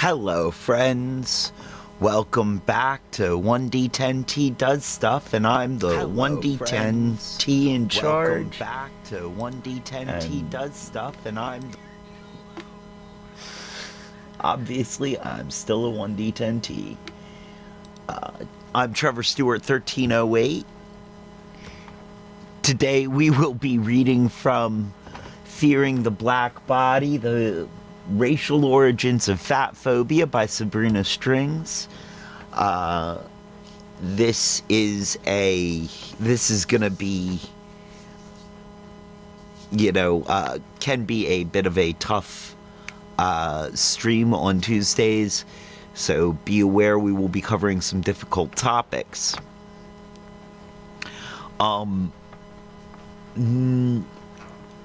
Hello, friends. Welcome back to 1D10T Does Stuff, and I'm the 1D10T in charge. Welcome back to 1D10T Does Stuff, and obviously, I'm still a 1D10T. I'm Trevor Stewart, 1308. Today, we will be reading from Fearing the Black Body, the Racial Origins of Fat Phobia by Sabrina Strings. This is gonna be, can be a bit of a tough stream on Tuesdays, so be aware we will be covering some difficult topics.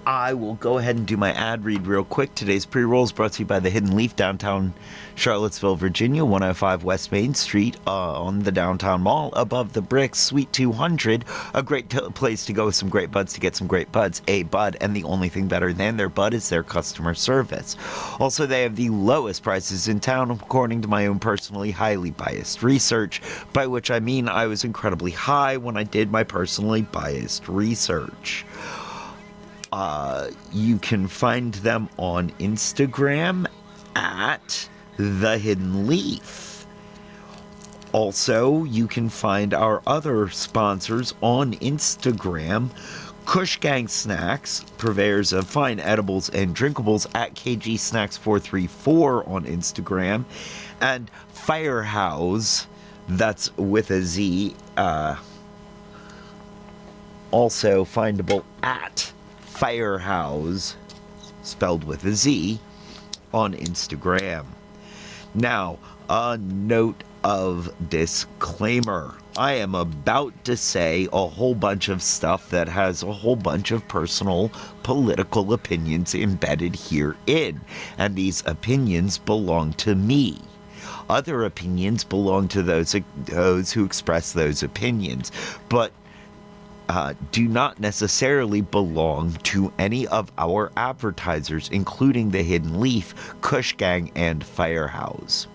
I will go ahead and do my ad read real quick. Today's pre-roll is brought to you by the Hidden Leaf, downtown Charlottesville, Virginia, 105 West Main Street, on the downtown mall, above the bricks, Suite 200. A great place to go with some great buds to get some great buds. A bud, and the only thing better than their bud is their customer service. Also, they have the lowest prices in town, according to my own personally highly biased research, by which I mean I was incredibly high when I did my personally biased research. You can find them on Instagram at The Hidden Leaf. Also, you can find our other sponsors on Instagram. Kush Gang Snacks, purveyors of fine edibles and drinkables at KG Snacks 434 on Instagram. And Firehouse, that's with a Z, also findable at Firehouse, spelled with a Z, on Instagram. Now, a note of disclaimer. I am about to say a whole bunch of stuff that has a whole bunch of personal political opinions embedded herein, and these opinions belong to me. Other opinions belong to those who express those opinions, but do not necessarily belong to any of our advertisers, including the Hidden Leaf, Kush Gang, and Firehouse.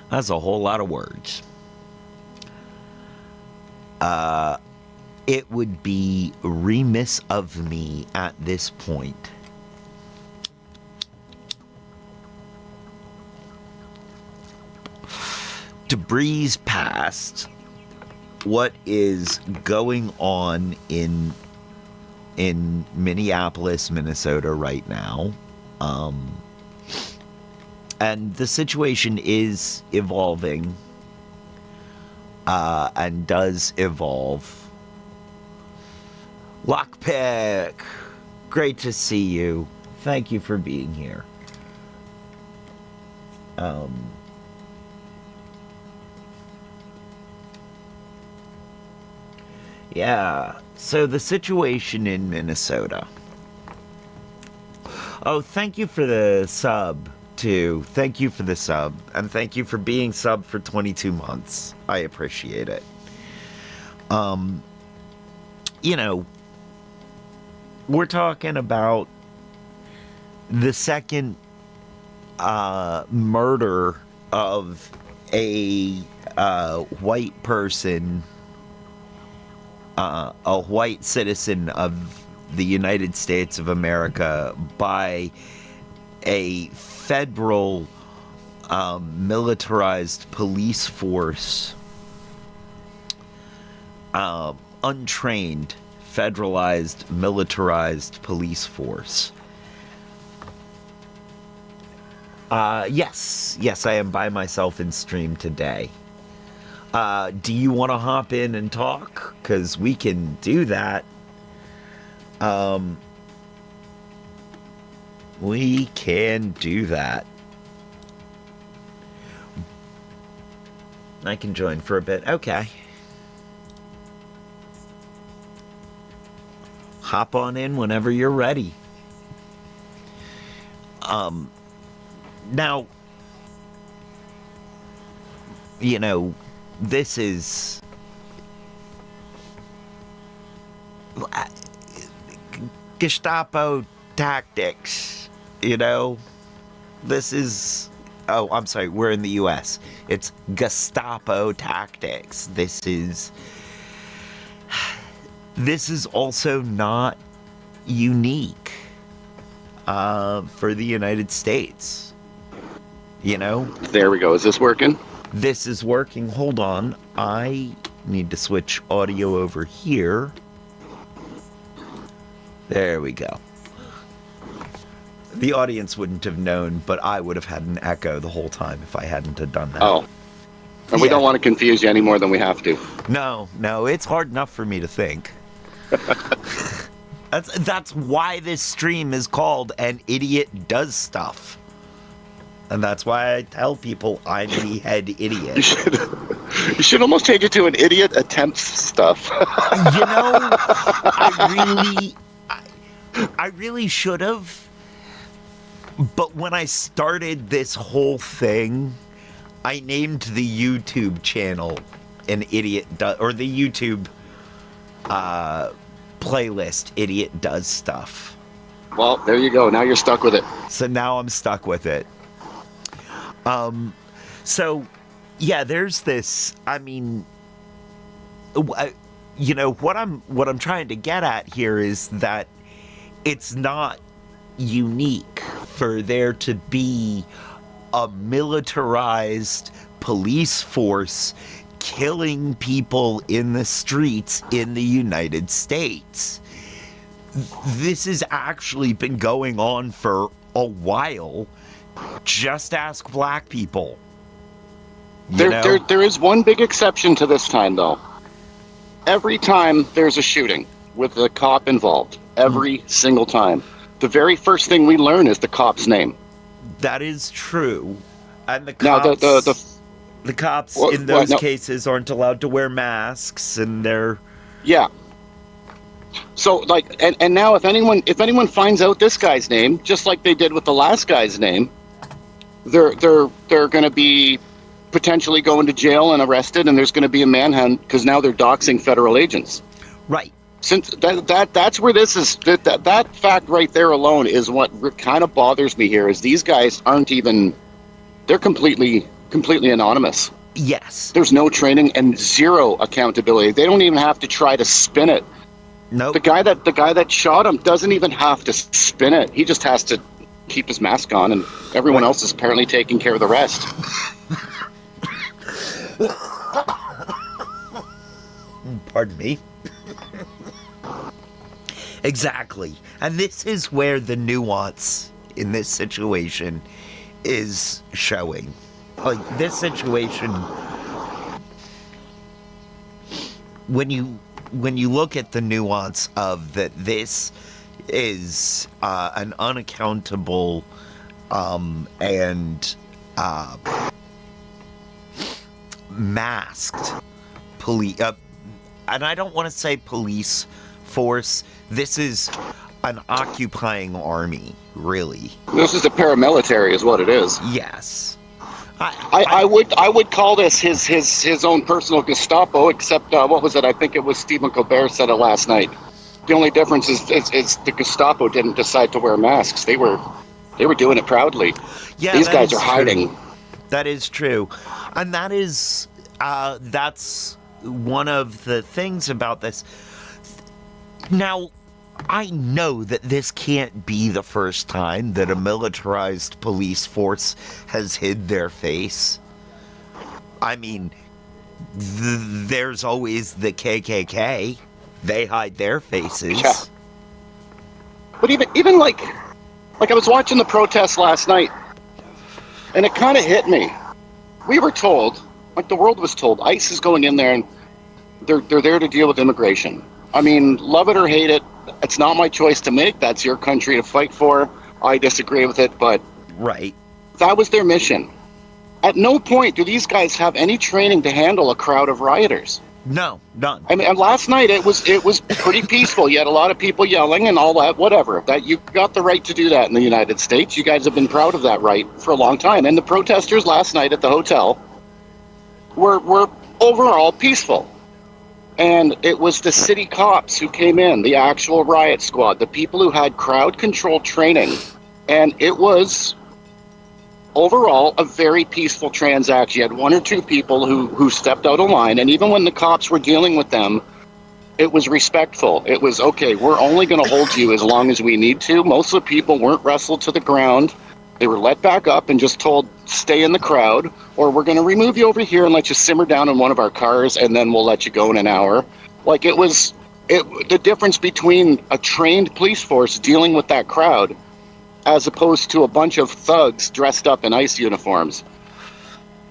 That's a whole lot of words. It would be remiss of me at this point to breeze past what is going on in Minneapolis, Minnesota right now. And the situation is evolving, and does evolve. Lockpick, great to see you. Thank you for being here. Yeah, so the situation in Minnesota. Oh, thank you for the sub, too. Thank you for the sub, and thank you for being sub for 22 months. I appreciate it. We're talking about the second murder of a white person, a white citizen of the United States of America by a federal militarized police force, untrained, federalized, militarized police force. Yes, I am by myself in stream today. Do you want to hop in and talk? Because we can do that. We can do that. I can join for a bit. Okay. Hop on in whenever you're ready. Now, this is Gestapo tactics, This is... Oh, I'm sorry, we're in the U.S. It's Gestapo tactics. This is also not unique for the United States. You know? There we go. Is this working? This is working. Hold on. I need to switch audio over here. There we go. The audience wouldn't have known, but I would have had an echo the whole time if I hadn't have done that. Oh. And we don't want to confuse you any more than we have to. No, it's hard enough for me to think. That's why this stream is called An Idiot Does Stuff. And that's why I tell people I'm the head idiot. You should almost change it to An Idiot Attempts Stuff. You know, I really should have. But when I started this whole thing, I named the YouTube channel An Idiot Does, or the YouTube playlist Idiot Does Stuff. Well, there you go. Now you're stuck with it. So now I'm stuck with it. So yeah, there's this, I mean, you know, what I'm trying to get at here is that it's not unique for there to be a militarized police force killing people in the streets in the United States. This has actually been going on for a while. Just ask black people. There is one big exception to this time, though. Every time there's a shooting with a cop involved, every single time, the very first thing we learn is the cop's name. That is true. And the cops, now the cops in those cases aren't allowed to wear masks, and they're... Yeah. So, like, and now if anyone finds out this guy's name, just like they did with the last guy's name, they're going to be potentially going to jail and arrested, and there's going to be a manhunt because now they're doxing federal agents. Right. Since that's where this is, that fact right there alone is what kind of bothers me here. Is these guys aren't even, they're completely anonymous. Yes. There's no training and zero accountability. They don't even have to try to spin it. No. The guy that shot him doesn't even have to spin it. He just has to keep his mask on, and everyone else is apparently taking care of the rest. Pardon me. Exactly. And this is where the nuance in this situation is showing. Like, this situation, when you look at the nuance of that, this is an unaccountable and masked police, and I don't want to say police force. This is an occupying army, really. This is a paramilitary, is what it is. Yes. I would call this his own personal Gestapo, except what was it? I think it was Stephen Colbert said it last night. The only difference is the Gestapo didn't decide to wear masks. They were doing it proudly. Yeah, these guys are hiding. True. That is true, and that's one of the things about this. Now, I know that this can't be the first time that a militarized police force has hid their face. I mean, there's always the KKK. They hide their faces. Yeah. But even like I was watching the protests last night, and it kind of hit me. We were told, like the world was told, ICE is going in there and they're there to deal with immigration. I mean, love it or hate it, it's not my choice to make. That's your country to fight for. I disagree with it, but right. That was their mission. At no point do these guys have any training to handle a crowd of rioters. No, none. I mean, last night it was pretty peaceful. You had a lot of people yelling and all that, whatever. That you got the right to do that in the United States. You guys have been proud of that right for a long time. And the protesters last night at the hotel were overall peaceful. And it was the city cops who came in, the actual riot squad, the people who had crowd control training. And it was overall a very peaceful transaction. You had one or two people who stepped out of line, and even when the cops were dealing with them, it was respectful. It was, okay, we're only going to hold you as long as we need to. Most of the people weren't wrestled to the ground. They were let back up and just told, stay in the crowd, or we're going to remove you over here and let you simmer down in one of our cars, and then we'll let you go in an hour. Like, the difference between a trained police force dealing with that crowd as opposed to a bunch of thugs dressed up in ICE uniforms.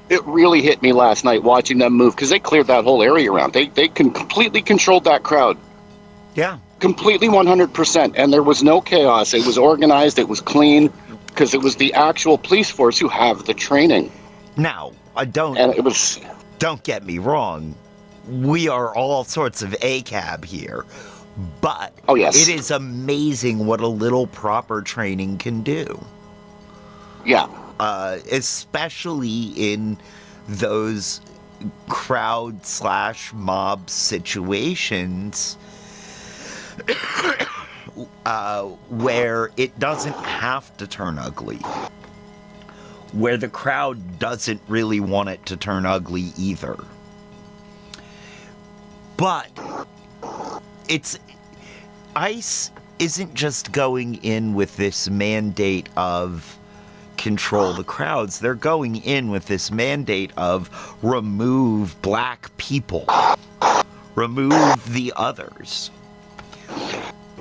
It really hit me last night watching them move, because they cleared that whole area around. They completely controlled that crowd. Yeah. Completely 100%. And there was no chaos. It was organized. It was clean, because it was the actual police force who have the training. Now, Don't get me wrong. We are all sorts of ACAB here. But Oh, yes. It is amazing what a little proper training can do. Yeah. Especially in those crowd/mob situations where it doesn't have to turn ugly. Where the crowd doesn't really want it to turn ugly either. But ICE isn't just going in with this mandate of control the crowds. They're going in with this mandate of remove black people. Remove the others.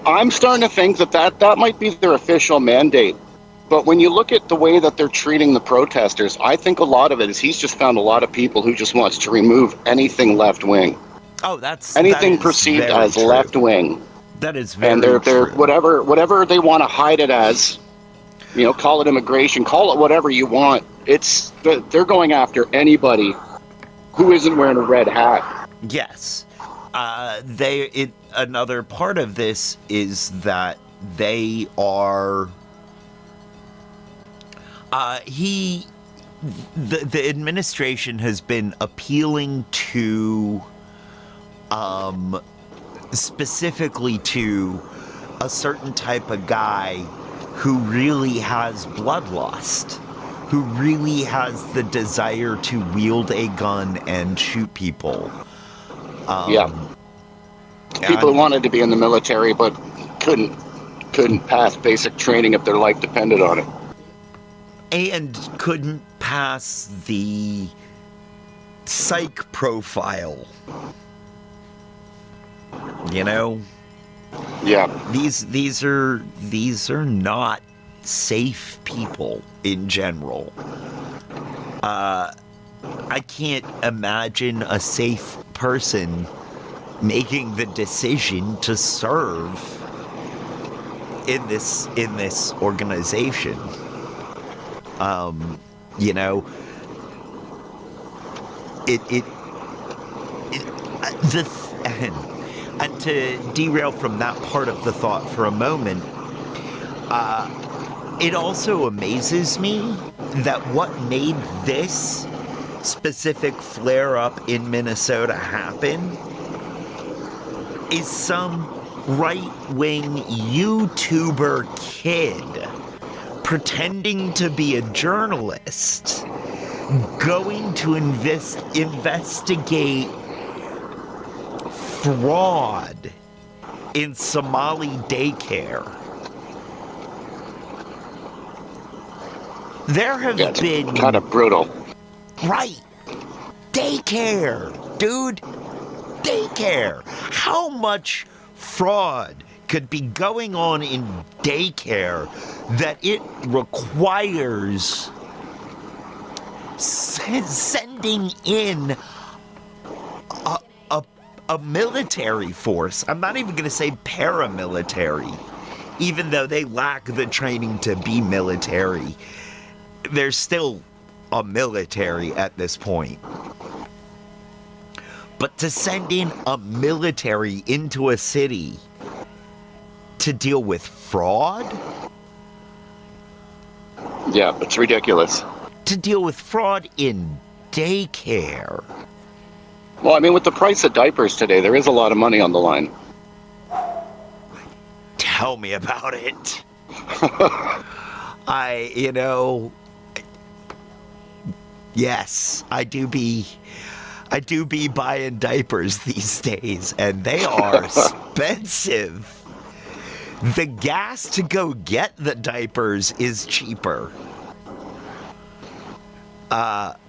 I'm starting to think that might be their official mandate. But when you look at the way that they're treating the protesters, I think a lot of it is he's just found a lot of people who just wants to remove anything left-wing. Oh, that's anything perceived as true. Left-wing. That is very true. And they're whatever they want to hide it as, call it immigration, call it whatever you want. They're going after anybody who isn't wearing a red hat. Yes. Another part of this is that they are the administration has been appealing to specifically to a certain type of guy who really has bloodlust, who really has the desire to wield a gun and shoot people. People who wanted to be in the military but couldn't pass basic training if their life depended on it. And couldn't pass the psych profile. Yeah. These are not safe people in general. I can't imagine a safe person making the decision to serve in this organization. And to derail from that part of the thought for a moment, it also amazes me that what made this specific flare-up in Minnesota happen is some right-wing YouTuber kid pretending to be a journalist going to investigate fraud in Somali daycare. There have been... kind of brutal. Right. Daycare, dude. Daycare. How much fraud could be going on in daycare that it requires sending in a military force? I'm not even going to say paramilitary, even though they lack the training to be military. There's still a military at this point. But to send in a military into a city to deal with fraud? Yeah, it's ridiculous. To deal with fraud in daycare. Well, I mean, with the price of diapers today, there is a lot of money on the line. Tell me about it. Yes, I do be buying diapers these days, and they are expensive. The gas to go get the diapers is cheaper.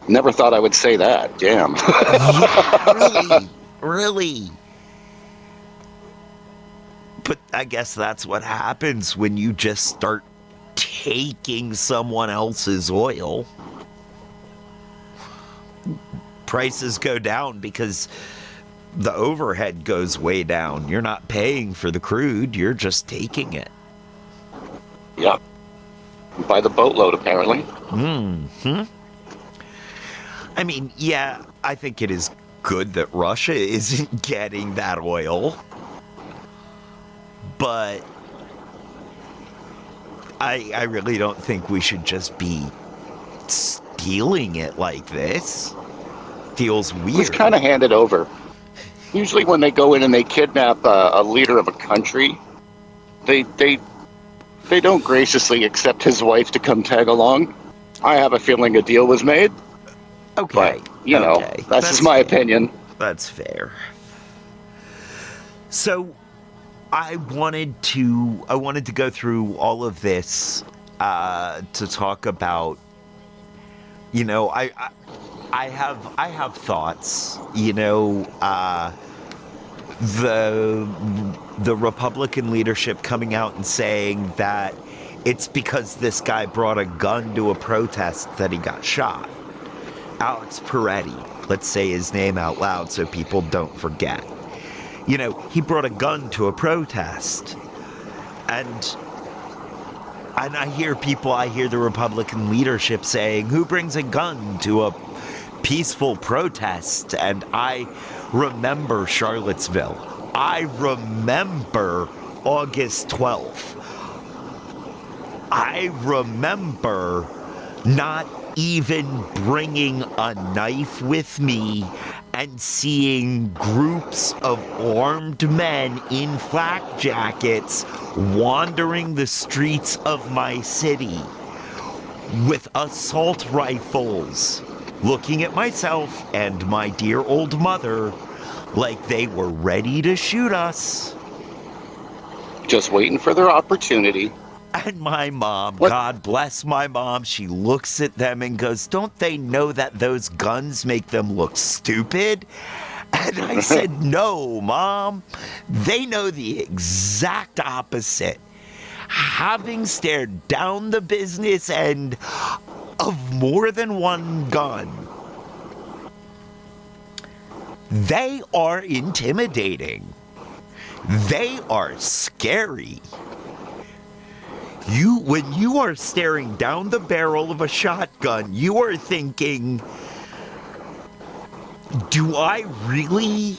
Never thought I would say that. Damn. Yeah, really, really. But I guess that's what happens when you just start taking someone else's oil. Prices go down because the overhead goes way down. You're not paying for the crude, you're just taking it. Yeah. By the boatload, apparently. I mean, yeah, I think it is good that Russia isn't getting that oil. But I really don't think we should just be stealing it like this. Feels It was weird. kind of handed over. Usually, when they go in and they kidnap a leader of a country, they don't graciously accept his wife to come tag along. I have a feeling a deal was made, Okay. but you know, okay. that's just my fair. opinion. That's fair. So I wanted to go through all of this to talk about, you know, I have thoughts, you know, the Republican leadership coming out and saying that it's because this guy brought a gun to a protest that he got shot. Alex Peretti, let's say his name out loud so people don't forget. You know, he brought a gun to a protest. And I hear the Republican leadership saying, who brings a gun to a peaceful protest? And I remember Charlottesville. I remember August 12th. I remember not even bringing a knife with me and seeing groups of armed men in flak jackets wandering the streets of my city with assault rifles, looking at myself and my dear old mother like they were ready to shoot us. Just waiting for their opportunity. And my mom, What? God bless my mom, she looks at them and goes, don't they know that those guns make them look stupid? And I said, no, Mom. They know the exact opposite. Having stared down the business end of more than one gun, they are intimidating. They are scary. When you are staring down the barrel of a shotgun, you are thinking, do I really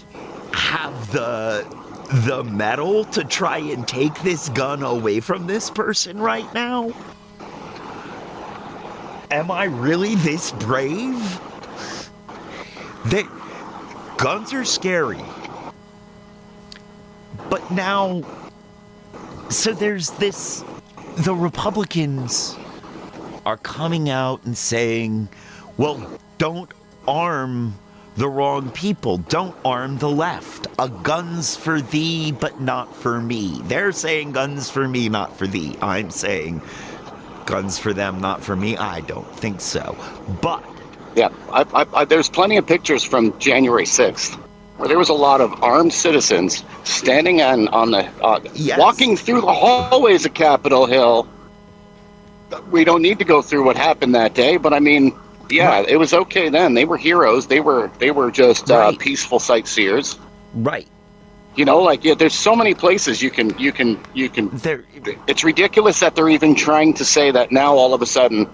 have the metal to try and take this gun away from this person right now? Am I really this brave? Guns are scary. But now, so there's this, the Republicans are coming out and saying, well, don't arm the wrong people. Don't arm the left. A gun's for thee, but not for me. They're saying guns for me, not for thee. I'm saying guns for them, not for me. I don't think so. But Yeah, there's plenty of pictures from January 6th where there was a lot of armed citizens standing on the Yes. walking through the hallways of Capitol Hill. We don't need to go through what happened that day, but I mean, yeah, Right. It was okay then. They were heroes. They were just Right. peaceful sightseers. right. You know, like, yeah, there's so many places you can. There It's ridiculous that they're even trying to say that now all of a sudden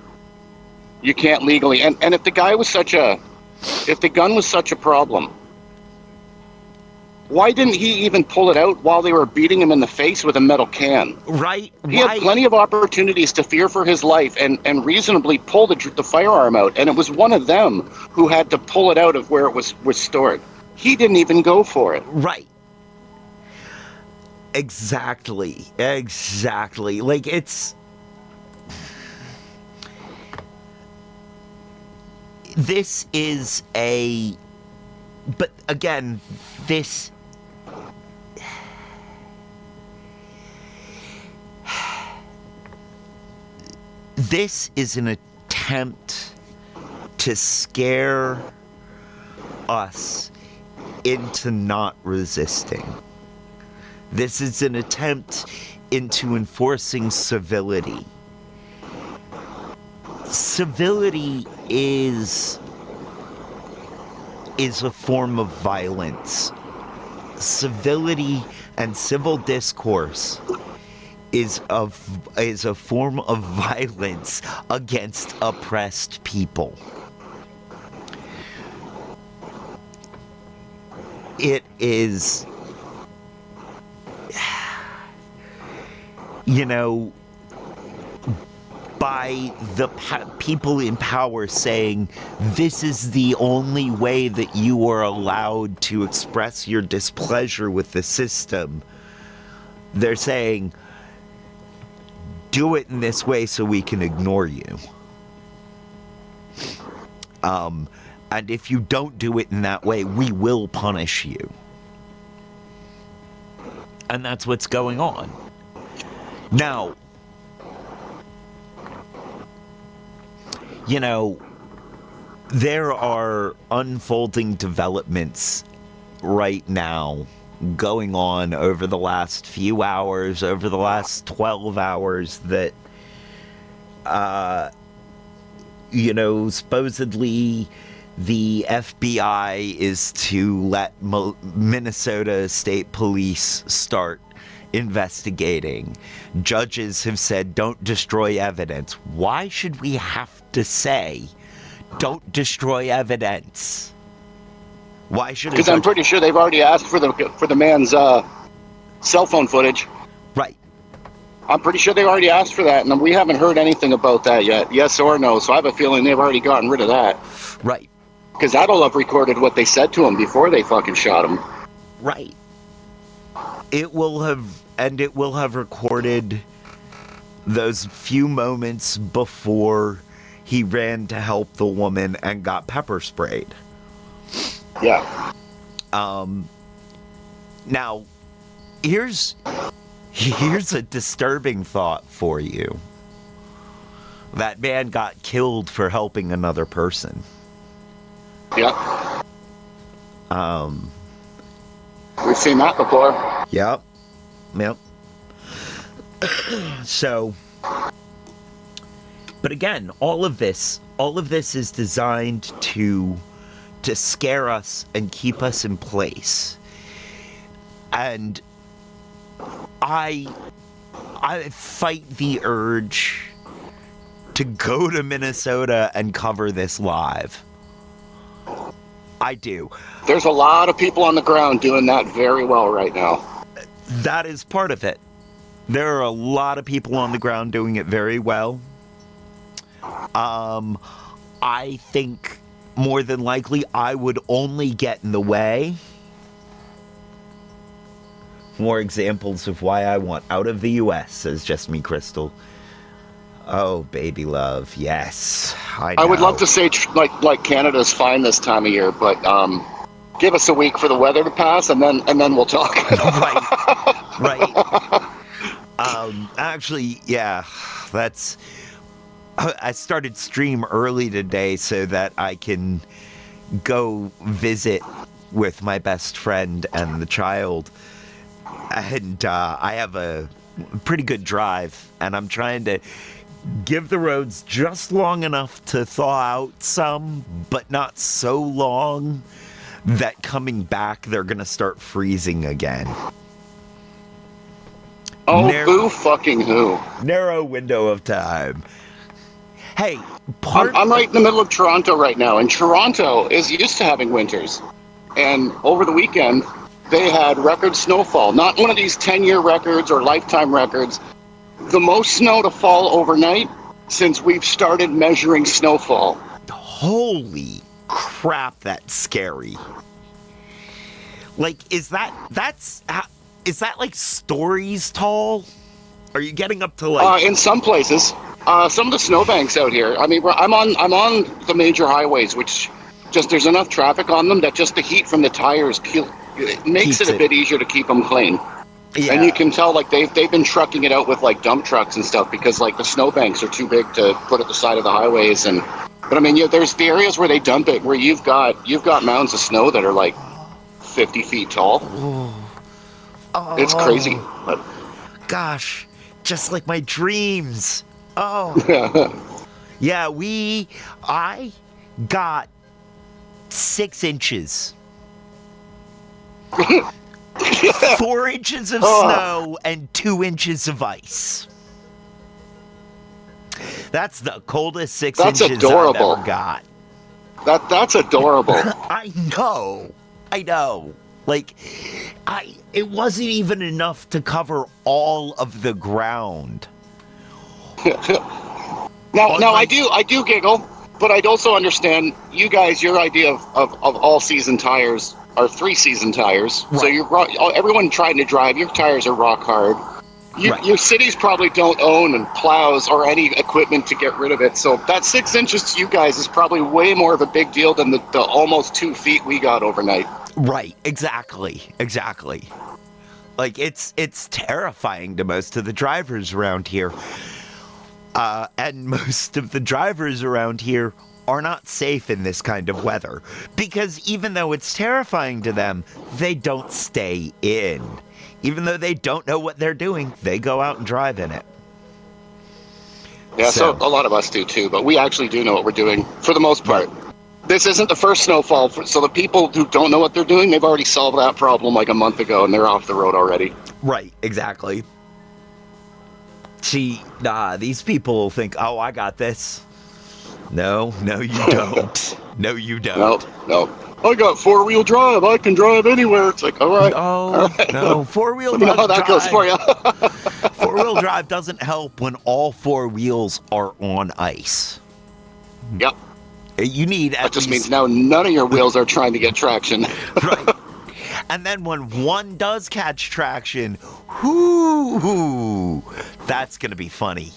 you can't legally. And if the gun was such a problem, why didn't he even pull it out while they were beating him in the face with a metal can? right. He had plenty of opportunities to fear for his life and reasonably pull the firearm out, and it was one of them who had to pull it out of where it was stored. He didn't even go for it. Right. Exactly. Like, this is a... But again, this... This is an attempt to scare us into not resisting. This is an attempt into enforcing civility. Civility is a form of violence. Civility and civil discourse is a form of violence against oppressed people. It is, you know, by the people in power saying this is the only way that you are allowed to express your displeasure with the system. They're saying, do it in this way so we can ignore you. And if you don't do it in that way, we will punish you. And that's what's going on. Now, you know, there are unfolding developments right now going on over the last few hours, over the last 12 hours that, you know, supposedly the FBI is to let Minnesota State Police start investigating. Judges have said, don't destroy evidence. Why should we have to say, don't destroy evidence? Why should? Because I'm pretty sure they've already asked for the man's cell phone footage. Right. I'm pretty sure they've already asked for that, and we haven't heard anything about that yet, yes or no. So I have a feeling they've already gotten rid of that. Right. Because that'll have recorded what they said to him before they fucking shot him. Right. It will have recorded those few moments before he ran to help the woman and got pepper sprayed. Yeah. Now, here's a disturbing thought for you. That man got killed for helping another person. Yeah. We've seen that before. Yep. So, but again, all of this is designed to scare us and keep us in place. And I fight the urge to go to Minnesota and cover this live. I do. There's a lot of people on the ground doing that very well right now. That is part of it. There are a lot of people on the ground doing it very well. I think more than likely I would only get in the way. More examples of why I want out of the U.S., says Just Me Crystal. Oh, baby love, yes. I would love to say like Canada's fine this time of year, but give us a week for the weather to pass, and then we'll talk. Right. Actually, yeah, that's... I started stream early today so that I can go visit with my best friend and the child. And I have a pretty good drive, and I'm trying to give the roads just long enough to thaw out some, but not so long that coming back they're going to start freezing again. Oh, boo fucking who. Narrow window of time. Hey, I'm right in the middle of Toronto right now, and Toronto is used to having winters. And over the weekend, they had record snowfall. Not one of these 10-year records or lifetime records. The most snow to fall overnight since we've started measuring snowfall. Holy crap, that's scary. Like, is that like stories tall? Are you getting up to like... In some places. Some of the snowbanks out here. I mean, I'm on the major highways, which just there's enough traffic on them that just the heat from the tires it makes Keeps it a it. bit easier to keep them clean. And you Yeah. can tell like they've been trucking it out with like dump trucks and stuff because like the snowbanks are too big to put at the side of the highways. And but I mean, there's the areas where they dump it where you've got mounds of snow that are like 50 feet tall. Oh. It's crazy. Oh. But Gosh. Just like my dreams. Oh. Yeah, I got 6 inches. 4 inches of snow and 2 inches of ice. That's the coldest 6 That's inches adorable. I've ever got. That's adorable. I know. Like, it wasn't even enough to cover all of the ground. Now I do giggle, but I'd also understand you guys. Your idea of all season tires are 3-season tires. So Right. everyone trying to drive. Your tires are rock hard. Right. Your cities probably don't own and plows or any equipment to get rid of it. So that 6 inches to you guys is probably way more of a big deal than the almost 2 feet we got overnight. Right, exactly. Like, it's terrifying to most of the drivers around here. And most of the drivers around here are not safe in this kind of weather. Because even though it's terrifying to them, they don't stay in. Even though they don't know what they're doing, they go out and drive in it. Yeah, so a lot of us do too, but we actually do know what we're doing for the most part. This isn't the first snowfall, so the people who don't know what they're doing, they've already solved that problem like a month ago, and they're off the road already. Right, exactly. See, these people will think, oh, I got this. No, you don't. No, you don't. No. I got 4-wheel drive. I can drive anywhere. It's like, all right. Oh, all right. no, 4-wheel Let me know how that goes for you. 4-wheel drive doesn't help when all 4 wheels are on ice. Yep. You need at That just least... means now none of your wheels are trying to get traction. Right. And then when one does catch traction, whoo, that's going to be funny.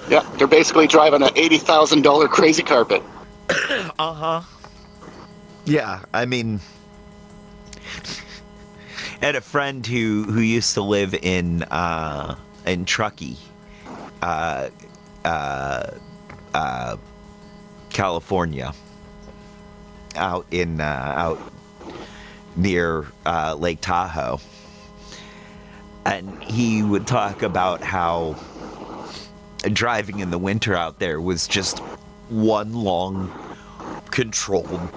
Yeah, they're basically driving an $80,000 crazy carpet. Uh-huh. Yeah, I mean, I had a friend who used to live in Truckee, California, out near Lake Tahoe, and he would talk about how driving in the winter out there was just one long controlled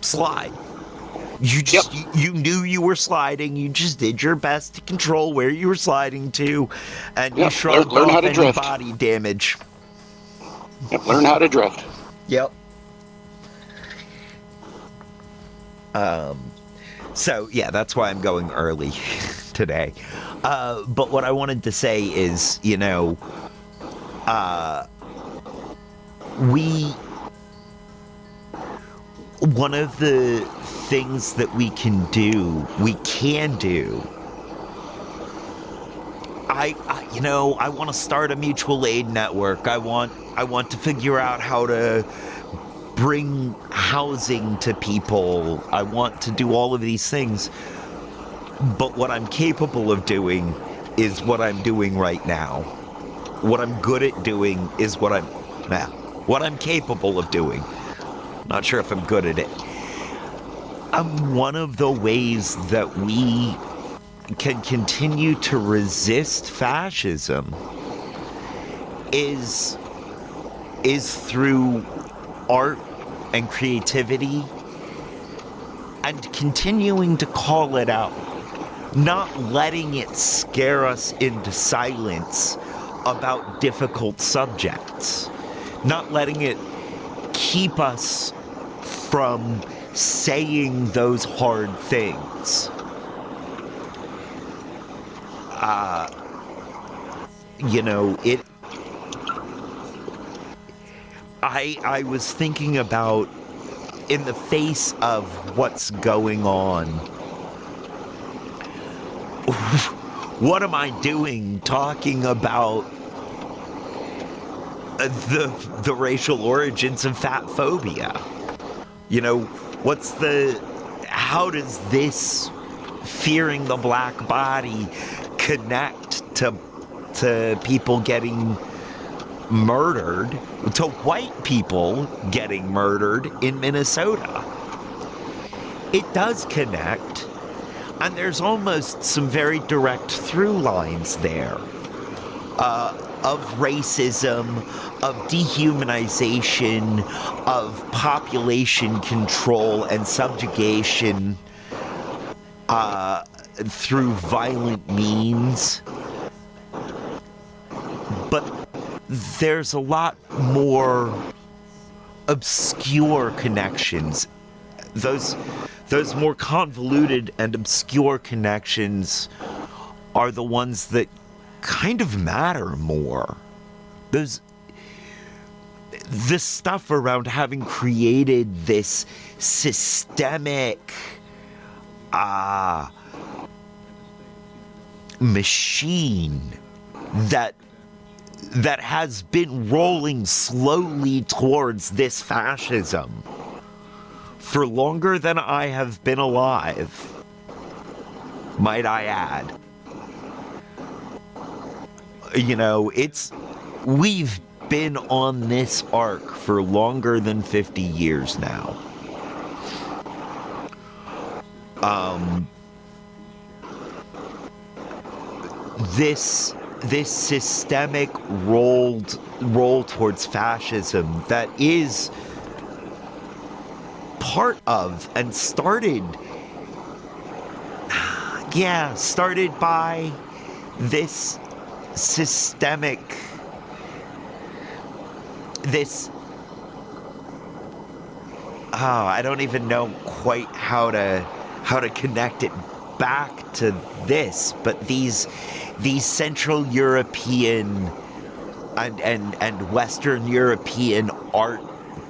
slide. You knew you were sliding. You just did your best to control where you were sliding to, and you shrugged learn off how to any drift. body damage. Yep, learn how to drift. Yep. So yeah, that's why I'm going early today. But what I wanted to say is, one of the things that we can do, I want to start a mutual aid network. I want to figure out how to bring housing to people. I want to do all of these things. But what I'm capable of doing is what I'm doing right now. What I'm good at doing is what I'm capable of doing. Not sure if I'm good at it. One of the ways that we can continue to resist fascism is through art and creativity and continuing to call it out, not letting it scare us into silence about difficult subjects, not letting it keep us from saying those hard things. I was thinking about, in the face of what's going on, what am I doing talking about the racial origins of fat phobia. You know, how does this fearing the black body connect to people getting murdered, to white people getting murdered in Minnesota? It does connect, and there's almost some very direct through lines there of racism, of dehumanization, of population control and subjugation through violent means. But there's a lot more obscure connections. Those more convoluted and obscure connections are the ones that kind of matter more. This stuff around having created this systemic machine that has been rolling slowly towards this fascism for longer than I have been alive, might I add. You know, we've been on this arc for longer than 50 years now. This systemic roll towards fascism that is part of and started by this systemic, I don't even know quite how to connect it back to this, but these Central European and Western European art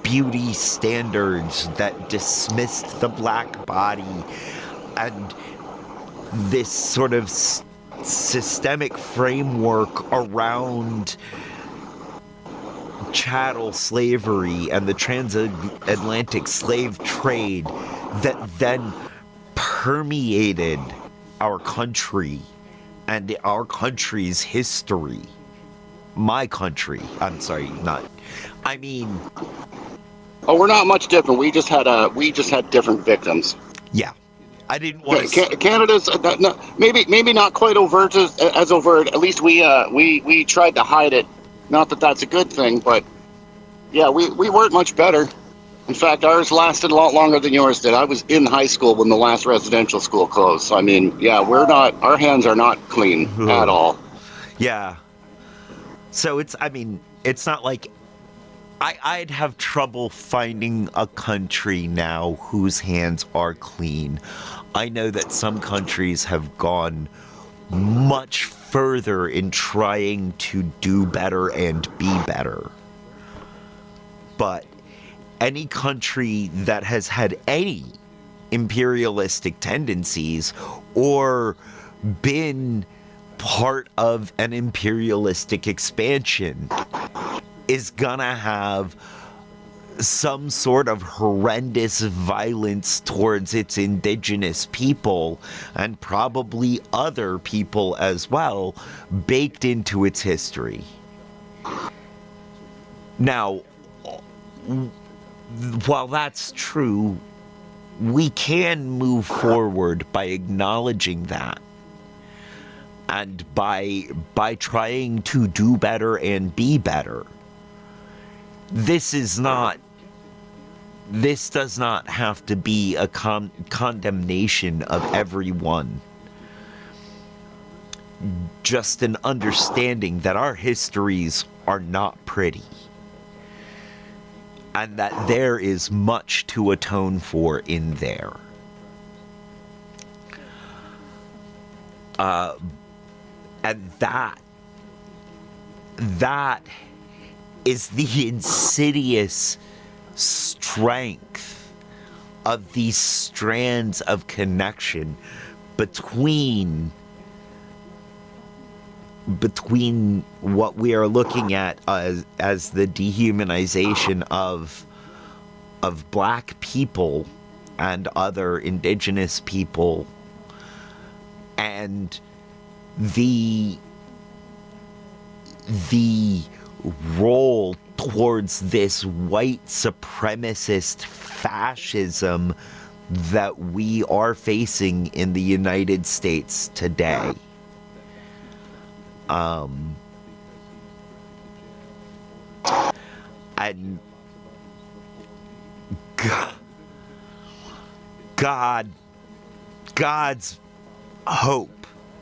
beauty standards that dismissed the black body, and this sort of systemic framework around chattel slavery and the transatlantic slave trade that then permeated our country and our country's history. My country. I'm sorry, I mean... Oh, we're not much different. We just had different victims. Yeah. I didn't want to... Canada's maybe not quite overt as overt. At least we tried to hide it. Not that that's a good thing, but yeah, we weren't much better. In fact, ours lasted a lot longer than yours did. I was in high school when the last residential school closed. So, I mean, yeah, our hands are not clean at all. Yeah. So it's not like I'd have trouble finding a country now whose hands are clean. I know that some countries have gone much further in trying to do better and be better. But any country that has had any imperialistic tendencies or been part of an imperialistic expansion is gonna have some sort of horrendous violence towards its indigenous people and probably other people as well baked into its history. Now, while that's true, we can move forward by acknowledging that and by trying to do better and be better. This does not have to be a condemnation of everyone. Just an understanding that our histories are not pretty. And that there is much to atone for in there. And that is the insidious strength of these strands of connection between between what we are looking at as the dehumanization of black people and other indigenous people, and the role towards this white supremacist fascism that we are facing in the United States today. And God's hope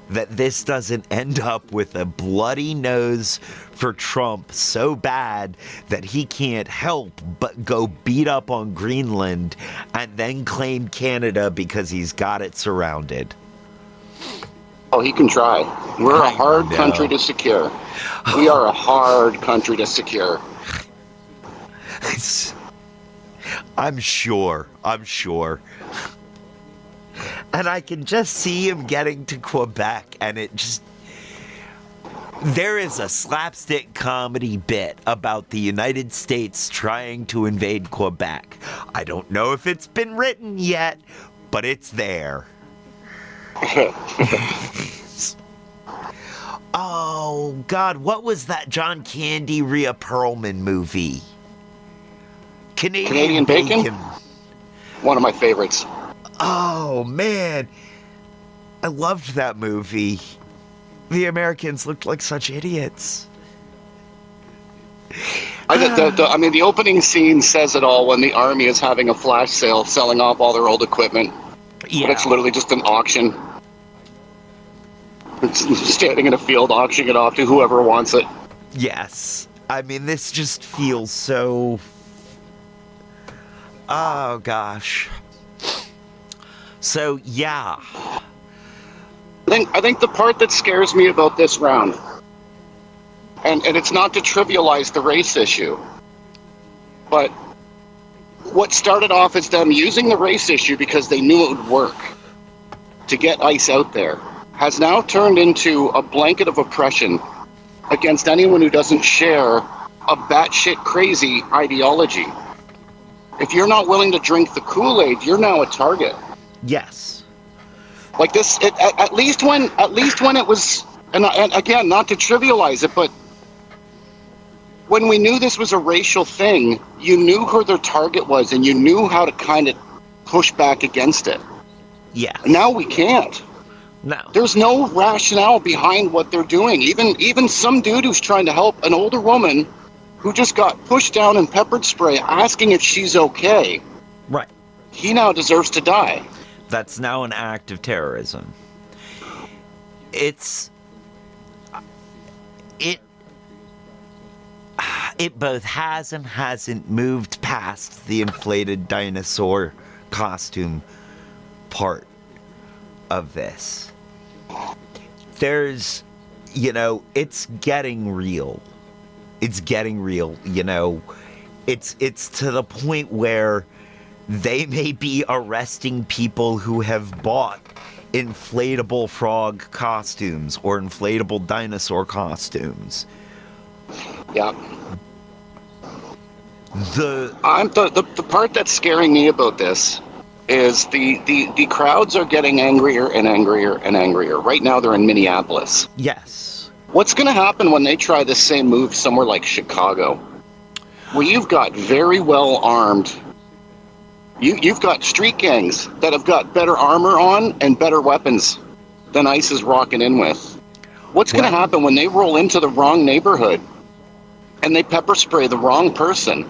that this doesn't end up with a bloody nose for Trump so bad that he can't help but go beat up on Greenland and then claim Canada because he's got it surrounded. Oh, he can try. We're a hard country to secure. We are a hard country to secure. I'm sure. And I can just see him getting to Quebec, and it just... There is a slapstick comedy bit about the United States trying to invade Quebec. I don't know if it's been written yet, but it's there. Oh, God, what was that John Candy, Rhea Perlman movie? Canadian Bacon? One of my favorites. Oh, man. I loved that movie. The Americans looked like such idiots. I mean, the opening scene says it all when the army is having a flash sale, selling off all their old equipment. Yeah. But it's literally just an auction. It's standing in a field auctioning it off to whoever wants it. Yes. I mean, this just feels so... Oh, gosh. So, yeah. I think the part that scares me about this round, and it's not to trivialize the race issue, but what started off as them using the race issue because they knew it would work to get ICE out there, has now turned into a blanket of oppression against anyone who doesn't share a batshit crazy ideology. If you're not willing to drink the Kool-Aid, you're now a target. Yes. Like this, at least when it was, and again, not to trivialize it, but when we knew this was a racial thing, you knew who their target was, and you knew how to kind of push back against it. Yeah. Now we can't. No. There's no rationale behind what they're doing. Even some dude who's trying to help an older woman who just got pushed down and peppered spray, asking if she's okay. Right. He now deserves to die. That's now an act of terrorism. It both has and hasn't moved past the inflated dinosaur costume part of this. There's, it's getting real. It's getting real, It's to the point where they may be arresting people who have bought inflatable frog costumes or inflatable dinosaur costumes. Yeah. The part that's scaring me about this is the crowds are getting angrier and angrier and angrier. Right now they're in Minneapolis. Yes. What's going to happen when they try this same move somewhere like Chicago, where you've got very well armed, you've got street gangs that have got better armor on and better weapons than ICE is rocking in with? What's going to happen when they roll into the wrong neighborhood and they pepper spray the wrong person?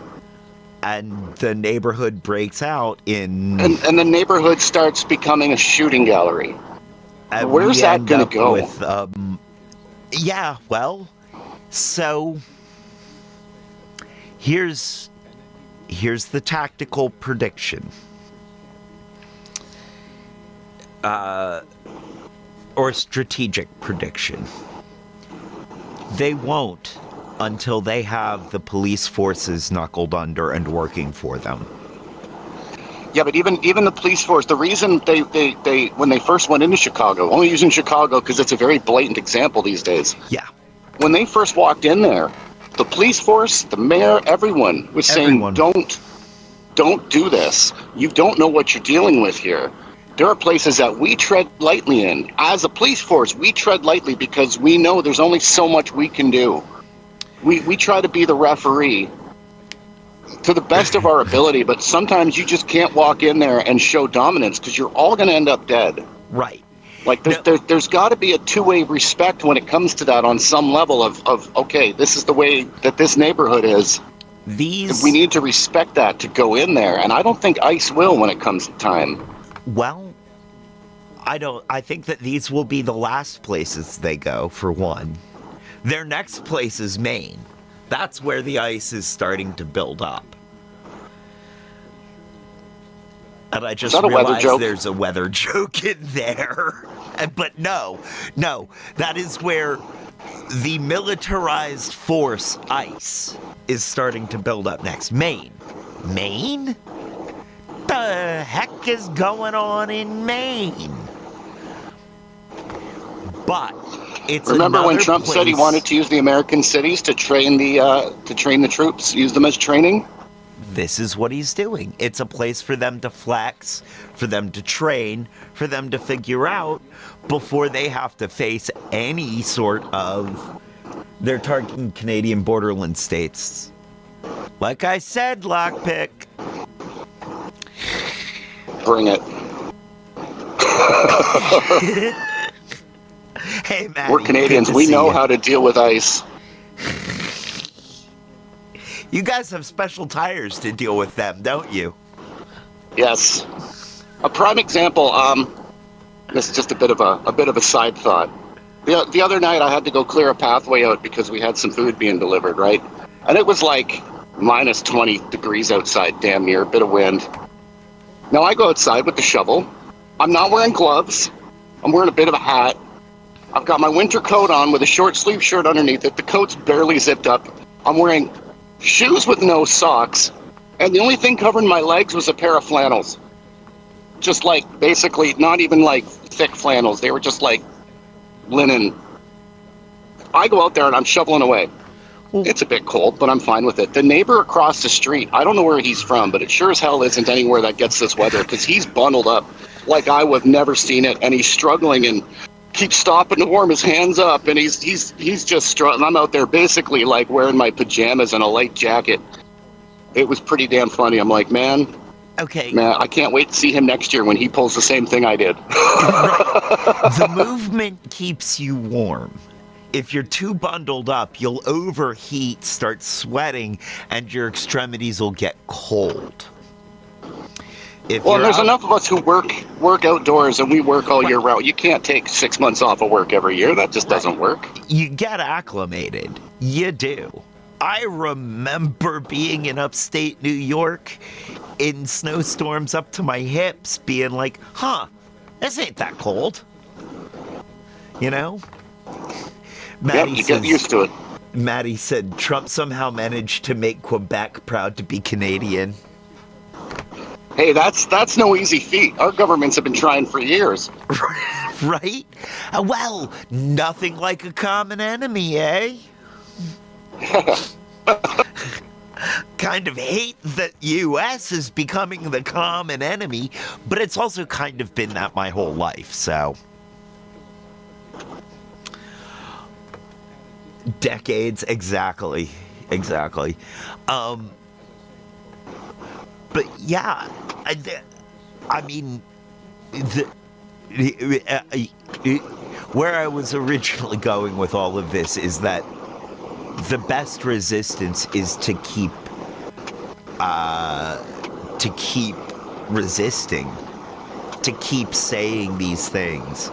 And the neighborhood breaks out in... And the neighborhood starts becoming a shooting gallery. Where's that going to go? With, yeah, well, so here's the tactical prediction. Or strategic prediction. They won't until they have the police forces knuckled under and working for them. Yeah, but even the police force, the reason they when they first went into Chicago, only using Chicago because it's a very blatant example these days. Yeah. when they first walked in there, the police force, the mayor, everyone was saying, Everyone. don't do this. You don't know what you're dealing with here. There are places that we tread lightly in. As a police force, we tread lightly because we know there's only so much we can do. We try to be the referee to the best of our ability, but sometimes you just can't walk in there and show dominance because you're all going to end up dead. Right. Like there's got to be a two-way respect when it comes to that on some level of okay, this is the way that this neighborhood is. We need to respect that to go in there, and I don't think ICE will when it comes to time. Well, I think that these will be the last places they go, for one. Their next place is Maine. That's where the ice is starting to build up. And I just realized there's a weather joke in there. But no, that is where the militarized force ICE is starting to build up next. Maine? The heck is going on in Maine? But it's remember when Trump place... said he wanted to use the American cities to train the troops, use them as training? This is what he's doing. It's a place for them to flex, for them to train, for them to figure out before they have to face any sort of... They're targeting Canadian borderland states. Like I said, Lockpick. Bring it. Hey, Maddie, we're Canadians. We know how to deal with ICE. You guys have special tires to deal with them, don't you? Yes. A prime example. This is just a bit of a side thought. The other night, I had to go clear a pathway out because we had some food being delivered, right? And it was like minus 20 degrees outside, damn near, a bit of wind. Now I go outside with the shovel. I'm not wearing gloves. I'm wearing a bit of a hat. I've got my winter coat on with a short sleeve shirt underneath it. The coat's barely zipped up. I'm wearing shoes with no socks. And the only thing covering my legs was a pair of flannels. Just like, basically, not even like thick flannels. They were just like linen. I go out there and I'm shoveling away. It's a bit cold, but I'm fine with it. The neighbor across the street, I don't know where he's from, but it sure as hell isn't anywhere that gets this weather because he's bundled up like I would have never seen it, and he's struggling and keeps stopping to warm his hands up, and he's just struggling. I'm out there basically like wearing my pajamas and a light jacket. It was pretty damn funny. I'm like, man, I can't wait to see him next year when he pulls the same thing I did. Right. The movement keeps you warm. If you're too bundled up, you'll overheat, start sweating, and your extremities will get cold. Well, there's enough of us who work outdoors and we work all year round. You can't take 6 months off of work every year. That just doesn't work. You get acclimated. You do. I remember being in upstate New York in snowstorms up to my hips being like, this ain't that cold. You know? Maddie you get used to it. Maddie said Trump somehow managed to make Quebec proud to be Canadian. Hey, that's no easy feat. Our governments have been trying for years. Right? Well, nothing like a common enemy, eh? Kind of hate that U.S. is becoming the common enemy, but it's also kind of been that my whole life, so... Decades, exactly. But yeah, I mean, where I was originally going with all of this is that the best resistance is to keep resisting, to keep saying these things.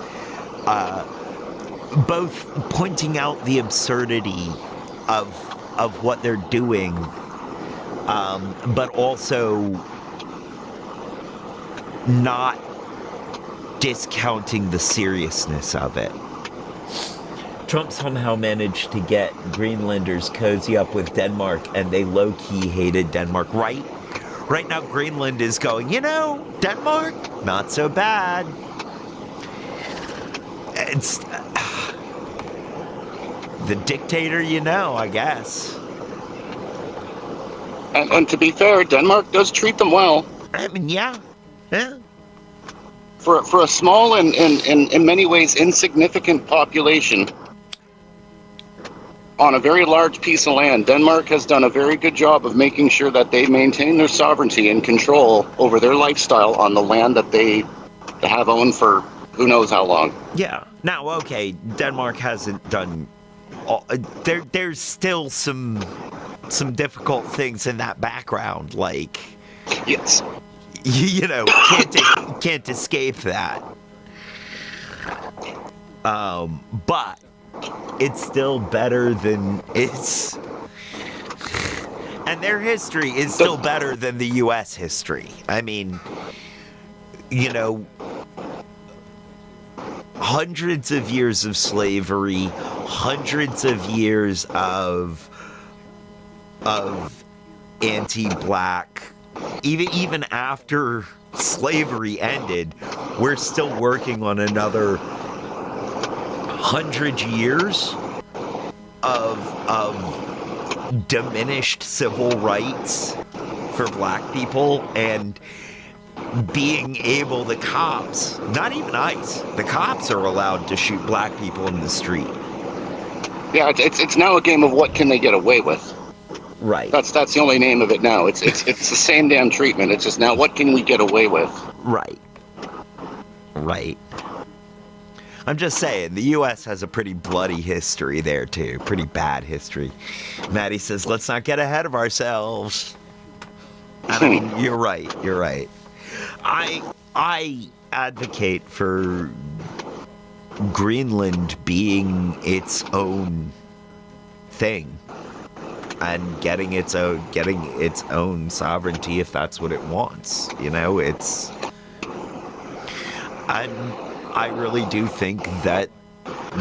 Both pointing out the absurdity of what they're doing, but also not discounting the seriousness of it. Trump somehow managed to get Greenlanders cozy up with Denmark, and they low-key hated Denmark, right? Right now, Greenland is going, Denmark, not so bad. the dictator you know, I guess. And to be fair, Denmark does treat them well. I mean, yeah. For a small and in many ways insignificant population on a very large piece of land, Denmark has done a very good job of making sure that they maintain their sovereignty and control over their lifestyle on the land that they have owned for who knows how long. Yeah. Now, okay, Denmark hasn't done. There's still some difficult things in that background, like. Yes. You know, can't escape that. But it's still better than it's. And their history is still better than the U.S. history. I mean, you know, hundreds of years of slavery, hundreds of years of anti-black. Even after slavery ended, we're still working on another 100 years of diminished civil rights for black people, and being able, the cops, not even ICE, the cops are allowed to shoot black people in the street. Yeah, it's now a game of what can they get away with. Right. That's the only name of it now. It's the same damn treatment. It's just now what can we get away with? Right. I'm just saying, the U.S. has a pretty bloody history there, too. Pretty bad history. Maddie says, let's not get ahead of ourselves. And I mean, you're right. I advocate for Greenland being its own thing. And getting its own sovereignty if that's what it wants. You know, and I really do think that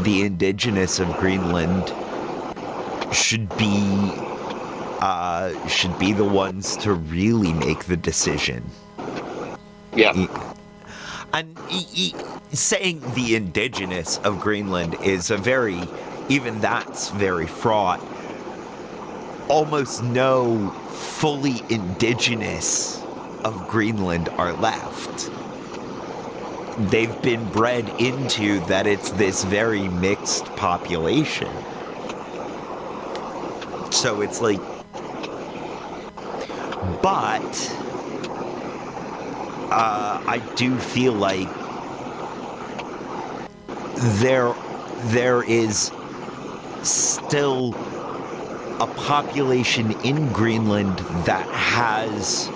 the indigenous of Greenland should be the ones to really make the decision. Yeah. And saying the indigenous of Greenland is even that's very fraught. Almost no fully indigenous of Greenland are left. They've been bred into that it's this very mixed population. So it's like, but I do feel like there is still a population in Greenland that has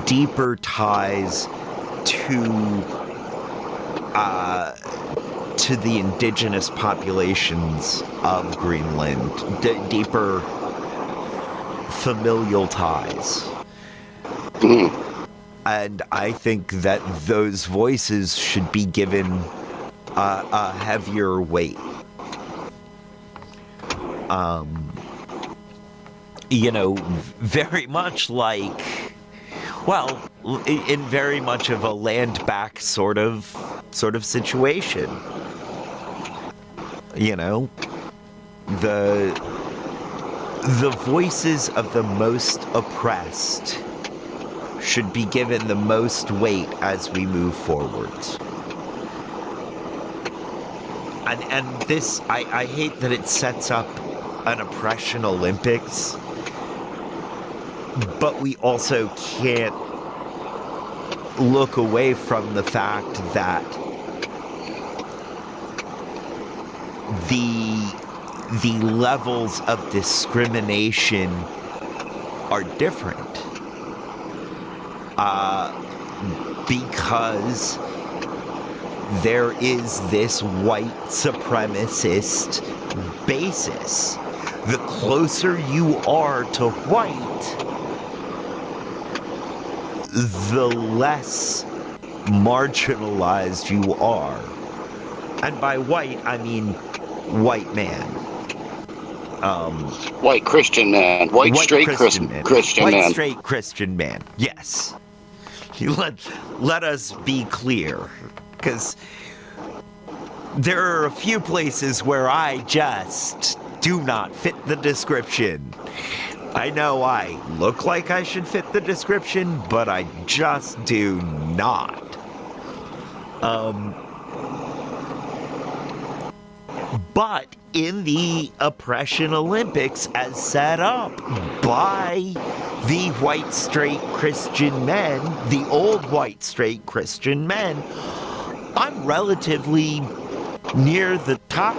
deeper ties to the indigenous populations of Greenland, deeper familial ties. And I think that those voices should be given a heavier weight. You know, very much like, well, in very much of a land back sort of situation. You know, the voices of the most oppressed should be given the most weight as we move forwards. And this, I hate that it sets up an oppression Olympics, but we also can't look away from the fact that the levels of discrimination are different. Because there is this white supremacist basis. The closer you are to white, the less marginalized you are. And by white, I mean white man. White Christian man. White straight Christian man. White straight Christian man. Yes. Let us be clear. Because there are a few places where I just do not fit the description. I know I look like I should fit the description, but I just do not. But in the Oppression Olympics, as set up by the white straight Christian men, the old white straight Christian men, I'm relatively near the top.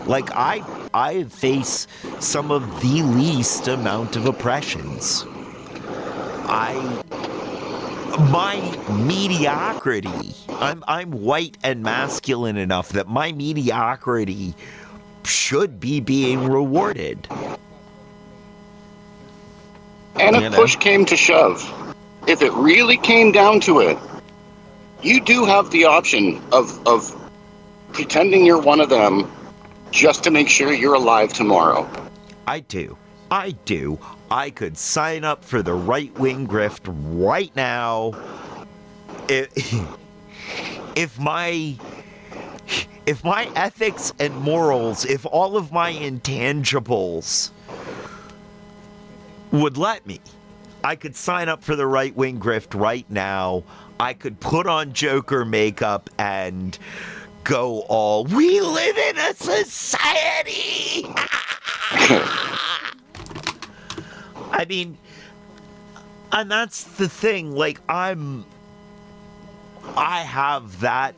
Like, I face some of the least amount of oppressions. My mediocrity, I'm white and masculine enough that my mediocrity should be being rewarded. And You if know? push came to shove, if it really came down to it, you do have the option of pretending you're one of them just to make sure you're alive tomorrow. I do. I could sign up for the right-wing grift right now. If my ethics and morals, if all of my intangibles would let me, I could sign up for the right-wing grift right now. I could put on Joker makeup and go all, we live in a society! I mean, and that's the thing, like, I have that,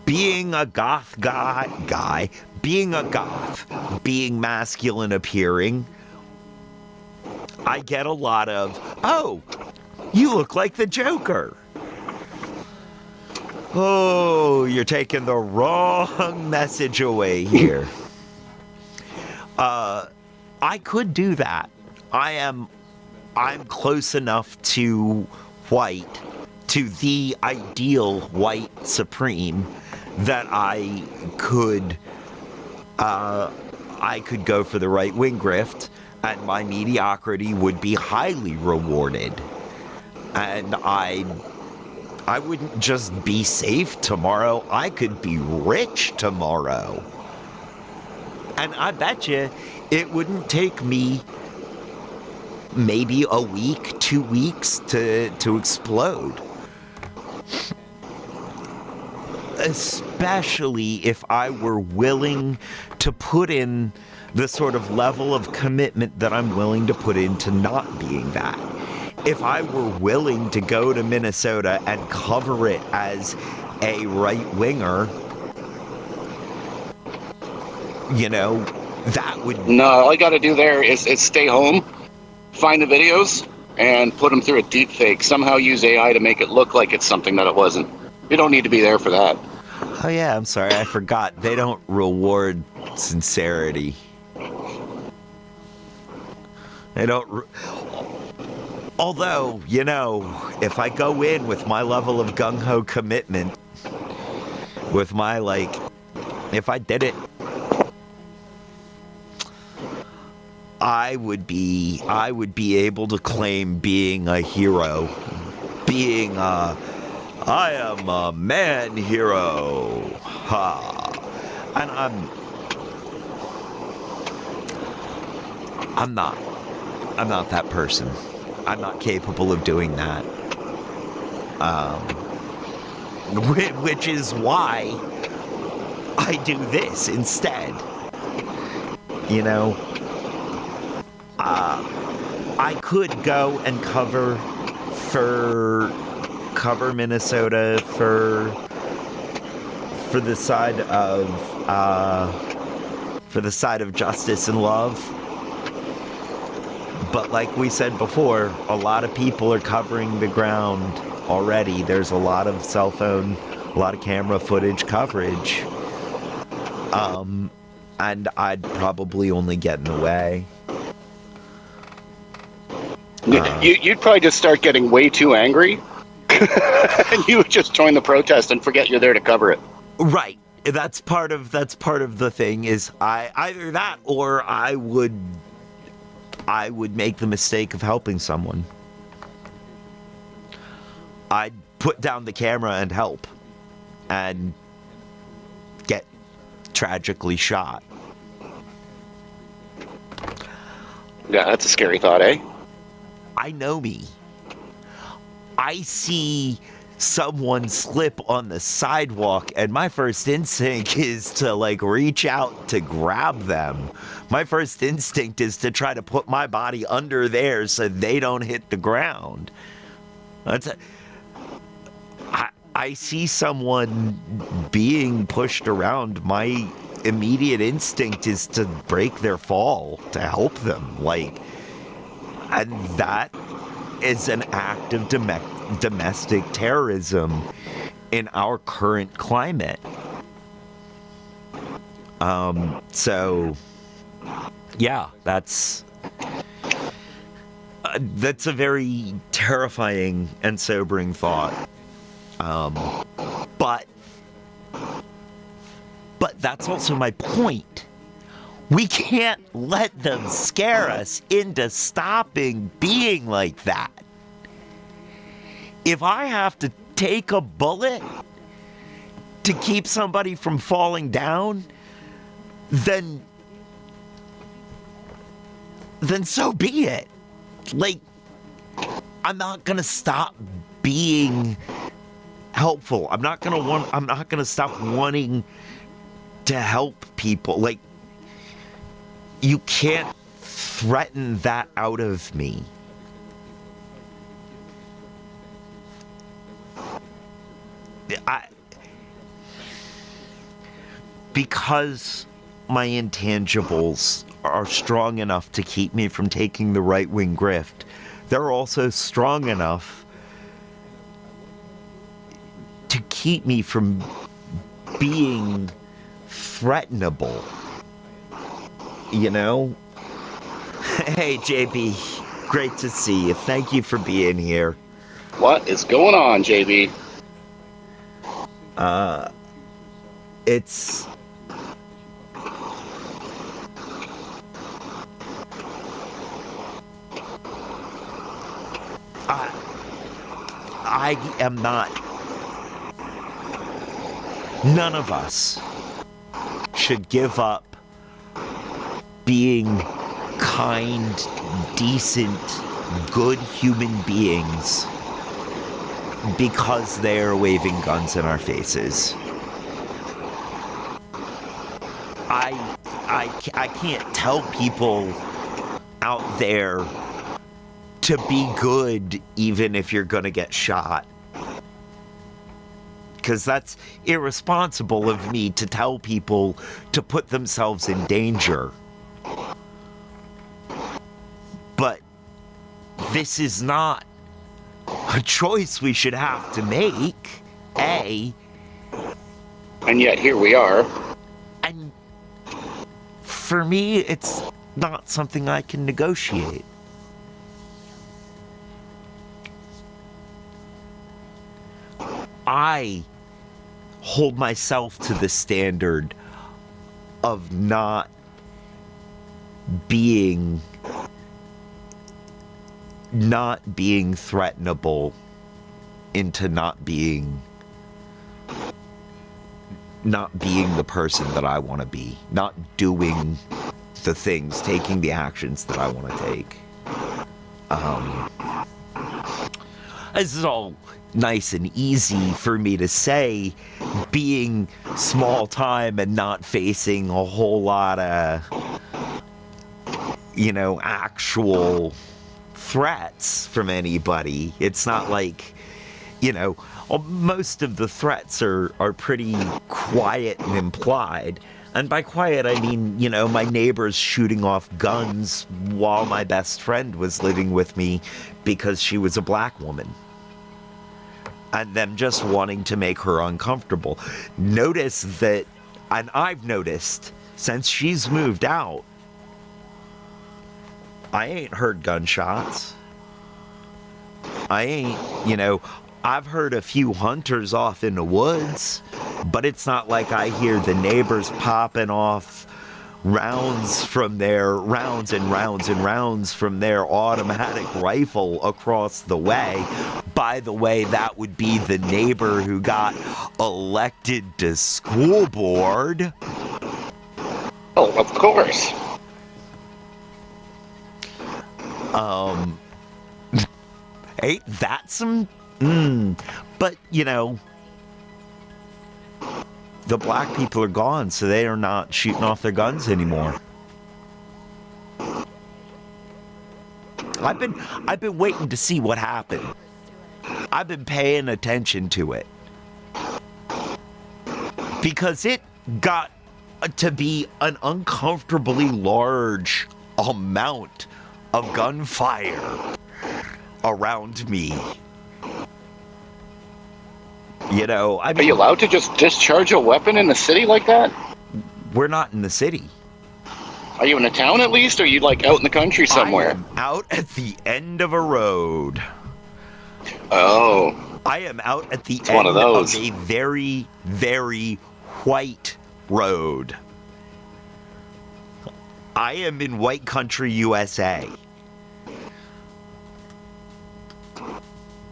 being a goth guy, being a goth, being masculine appearing, I get a lot of, oh, you look like the Joker. Oh, you're taking the wrong message away here. I could do that. I'm close enough to white, to the ideal white supreme, that I could go for the right wing grift, and my mediocrity would be highly rewarded. And I wouldn't just be safe tomorrow, I could be rich tomorrow. And I bet you it wouldn't take me maybe a week, 2 weeks to explode. Especially if I were willing to put in the sort of level of commitment that I'm willing to put into not being that. If I were willing to go to Minnesota and cover it as a right-winger, you know, that would... No, all you got to do there is stay home, find the videos, and put them through a deep fake. Somehow use AI to make it look like it's something that it wasn't. You don't need to be there for that. Oh yeah, I'm sorry, I forgot. They don't reward sincerity. They don't... Although, you know, if I go in with my level of gung-ho commitment, with my, like, if I did it, I would be able to claim being a hero. Being a, I am a man hero. Ha. And I'm not that person. I'm not capable of doing that. Which is why I do this instead. You know, I could go and cover Minnesota for the side of justice and love. But like we said before, a lot of people are covering the ground already. There's a lot of cell phone, a lot of camera footage coverage. And I'd probably only get in the way. You'd probably just start getting way too angry, and you would just join the protest and forget you're there to cover it. Right. That's part of the thing. Is either that or I would make the mistake of helping someone. I'd put down the camera and help. And tragically shot. Yeah, that's a scary thought, eh? I know me. I see someone slip on the sidewalk, and my first instinct is to like reach out to grab them. My first instinct is to try to put my body under theirs so they don't hit the ground. I see someone being pushed around. My immediate instinct is to break their fall, to help them. And that is an act of domestic terrorism in our current climate. So, yeah, that's a very terrifying and sobering thought. But that's also my point. We can't let them scare us into stopping being like that. If I have to take a bullet to keep somebody from falling down, then so be it. Like, I'm not gonna stop being helpful. I'm not gonna stop wanting to help people. Like, you can't threaten that out of me. Because my intangibles are strong enough to keep me from taking the right-wing grift, they're also strong enough to keep me from being threatenable. You know? Hey, JB, great to see you. Thank you for being here. What is going on, JB? It's... I am not... None of us should give up being kind, decent, good human beings because they are waving guns in our faces. I can't tell people out there to be good even if you're gonna get shot. Because that's irresponsible of me to tell people to put themselves in danger. But this is not a choice we should have to make, A. And yet here we are. And for me, it's not something I can negotiate. I hold myself to the standard of not being threatenable into not being the person that I want to be, not doing the things, taking the actions that I want to take. This is all nice and easy for me to say, being small time and not facing a whole lot of, actual threats from anybody. It's not like, most of the threats are pretty quiet and implied. And by quiet, I mean, my neighbors shooting off guns while my best friend was living with me because she was a black woman. And them just wanting to make her uncomfortable. Notice that, and I've noticed, since she's moved out, I ain't heard gunshots. I ain't, I've heard a few hunters off in the woods, but it's not like I hear the neighbors popping off rounds from their rounds from their automatic rifle across the way. By the way, that would be the neighbor who got elected to school board. Oh, of course. Ain't that some... But, the black people are gone, so they are not shooting off their guns anymore. I've been waiting to see what happened. I've been paying attention to it. Because it got to be an uncomfortably large amount of gunfire around me. I mean, Are you allowed to just discharge a weapon in the city like that? we're not in the city. Are you in a town at least, or are you like out in the country somewhere? I am out at the end of a road. Oh, I am out at the it's end one of those. a very, very white road. I am in white country, USA.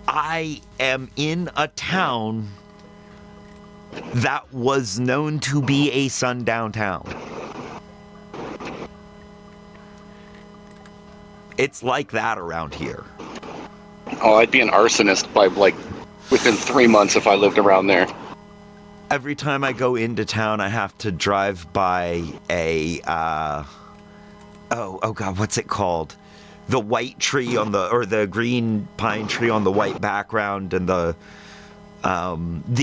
I am in a town that was known to be a sundown town. It's like that around here. Oh, I'd be an arsonist by like within 3 months if I lived around there. Every time I go into town, I have to drive by a, oh God, what's it called? The white tree or the green pine tree on the white background, and the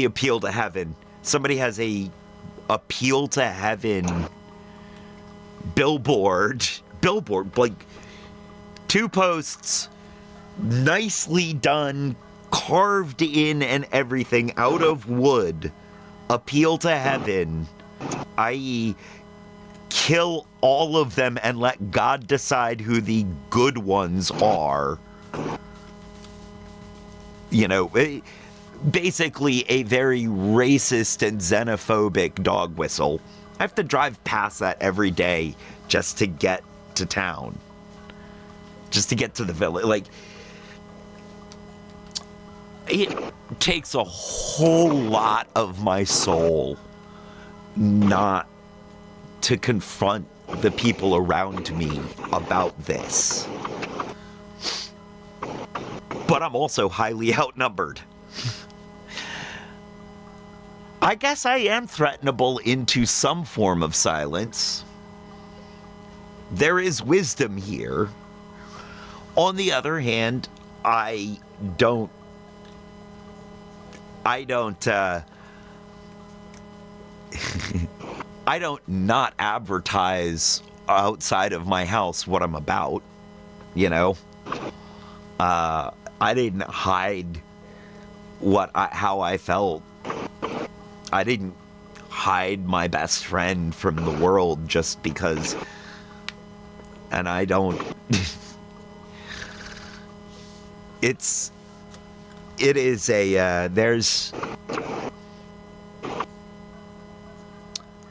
appeal to heaven. Somebody has a appeal to heaven billboard, like 2 posts, nicely done, carved in and everything out of wood. Appeal to heaven, i.e., kill all of them and let God decide who the good ones are. Basically a very racist and xenophobic dog whistle. I have to drive past that every day just to get to town. Just to get to the village. Like, it takes a whole lot of my soul not to confront the people around me about this. But I'm also highly outnumbered. I guess I am threatenable into some form of silence. There is wisdom here. On the other hand, I don't not advertise outside of my house what I'm about, I didn't hide how I felt. I didn't hide my best friend from the world just because, and I don't,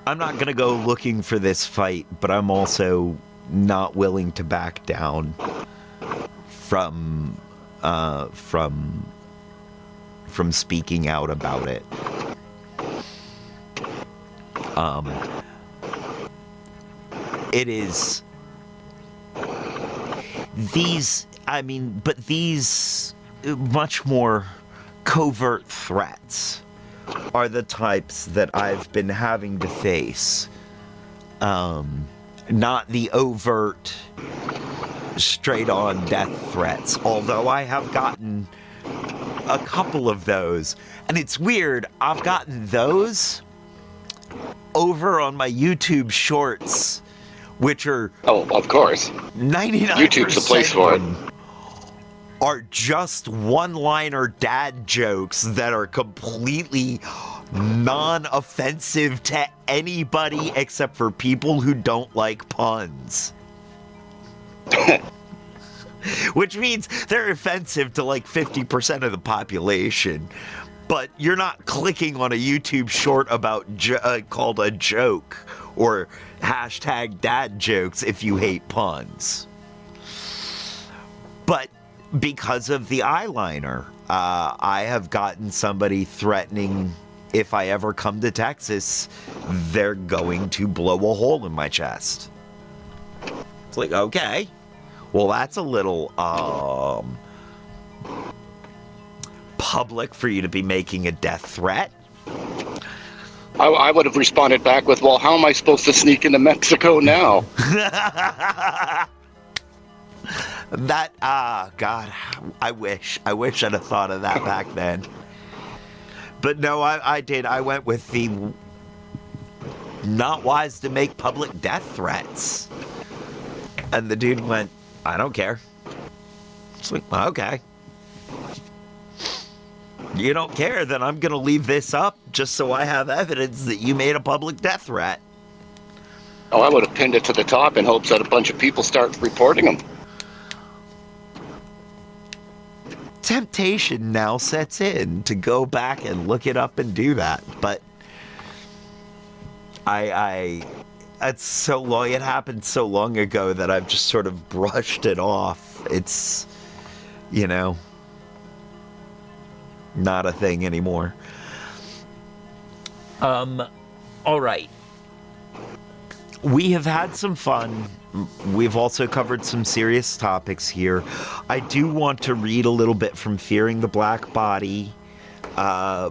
I'm not gonna go looking for this fight, but I'm also not willing to back down from speaking out about it. It is these much more covert threats are the types that I've been having to face. Not the overt, straight-on death threats, although I have gotten a couple of those. And it's weird, I've gotten those over on my YouTube shorts, which are... Oh, of course. 99% YouTube's the place for it. Are just one-liner dad jokes that are completely non-offensive to anybody except for people who don't like puns. Which means they're offensive to like 50% of the population. But you're not clicking on a YouTube short about called a joke or hashtag dad jokes if you hate puns. But because of the eyeliner, I have gotten somebody threatening if I ever come to Texas, they're going to blow a hole in my chest. It's like, okay, well, that's a little public for you to be making a death threat. I would have responded back with, well, how am I supposed to sneak into Mexico now? That, God, I wish I'd have thought of that back then. But no, I did. I went with the not wise to make public death threats. And the dude went, I don't care. It's like, okay. You don't care, then I'm going to leave this up just so I have evidence that you made a public death threat. Oh, I would have pinned it to the top in hopes that a bunch of people start reporting them. Temptation now sets in to go back and look it up and do that, but it's so long, it happened so long ago that I've just sort of brushed it off. It's, you know, not a thing anymore. All right. We have had some fun. We've also covered some serious topics here. I do want to read a little bit from Fearing the Black Body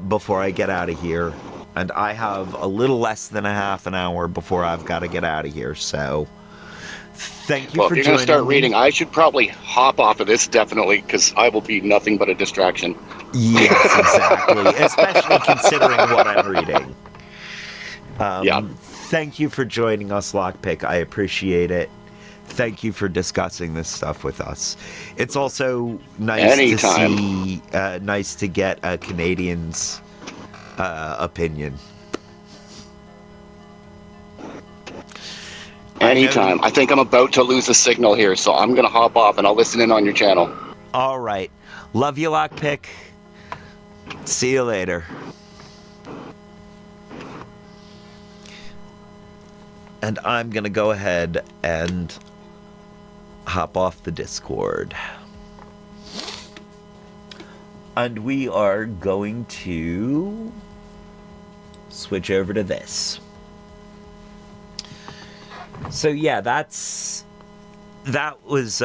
before I get out of here. And I have a little less than a half an hour before I've got to get out of here. So thank you for joining me. Well, if you're going to start reading, I should probably hop off of this, definitely, because I will be nothing but a distraction. Yes, exactly. Especially considering what I'm reading. Yeah. Thank you for joining us, Lockpick. I appreciate it. Thank you for discussing this stuff with us. It's also nice to see, nice to get a Canadian's opinion. Anytime. I think I'm about to lose a signal here, so I'm going to hop off and I'll listen in on your channel. All right. Love you, Lockpick. See you later. And I'm going to go ahead and hop off the Discord. And we are going to switch over to this. So yeah, that was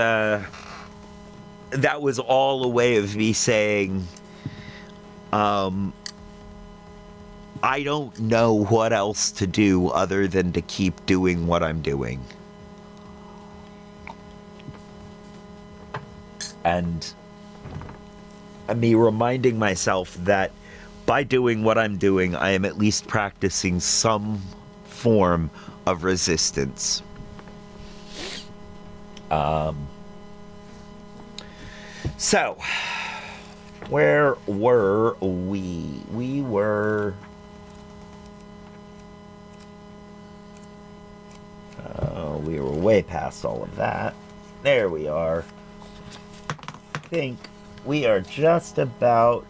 all a way of me saying, I don't know what else to do other than to keep doing what I'm doing. And me reminding myself that by doing what I'm doing, I am at least practicing some form of resistance. So, where were we? We were... we were way past all of that. There we are. I think we are just about...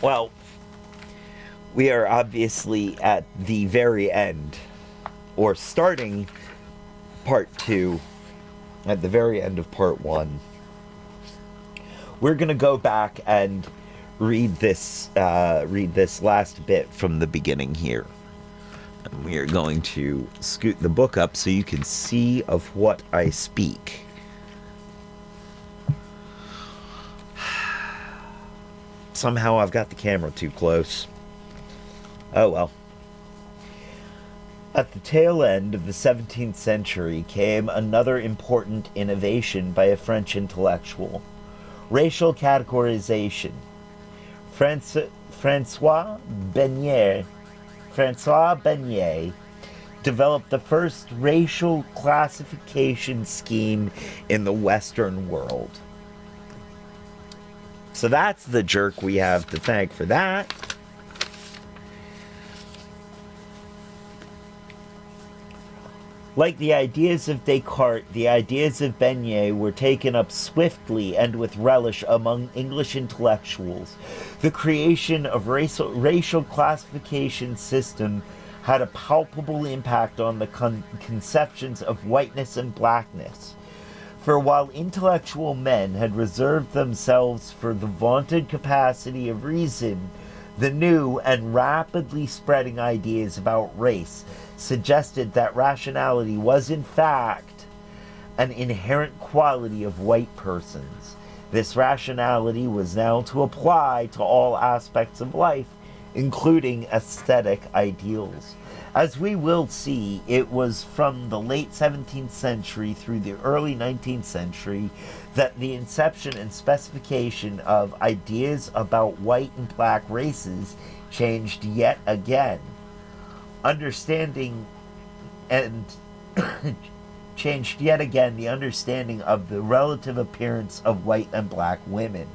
well, we are obviously at the very end, or starting part 2 at the very end of part 1. We're gonna go back and read this last bit from the beginning here. And we are going to scoot the book up so you can see of what I speak. Somehow I've got the camera too close. Oh well. At the tail end of the 17th century came another important innovation by a French intellectual: racial categorization. François Beignet developed the first racial classification scheme in the Western world. So that's the jerk we have to thank for that. Like the ideas of Descartes, the ideas of Beignet were taken up swiftly and with relish among English intellectuals. The creation of racial classification system had a palpable impact on the conceptions of whiteness and blackness. For while intellectual men had reserved themselves for the vaunted capacity of reason, the new and rapidly spreading ideas about race suggested that rationality was in fact an inherent quality of white persons. This rationality was now to apply to all aspects of life, including aesthetic ideals. As we will see, it was from the late 17th century through the early 19th century that the inception and specification of ideas about white and black races changed yet again. Understanding and changed yet again the understanding of the relative appearance of white and black women.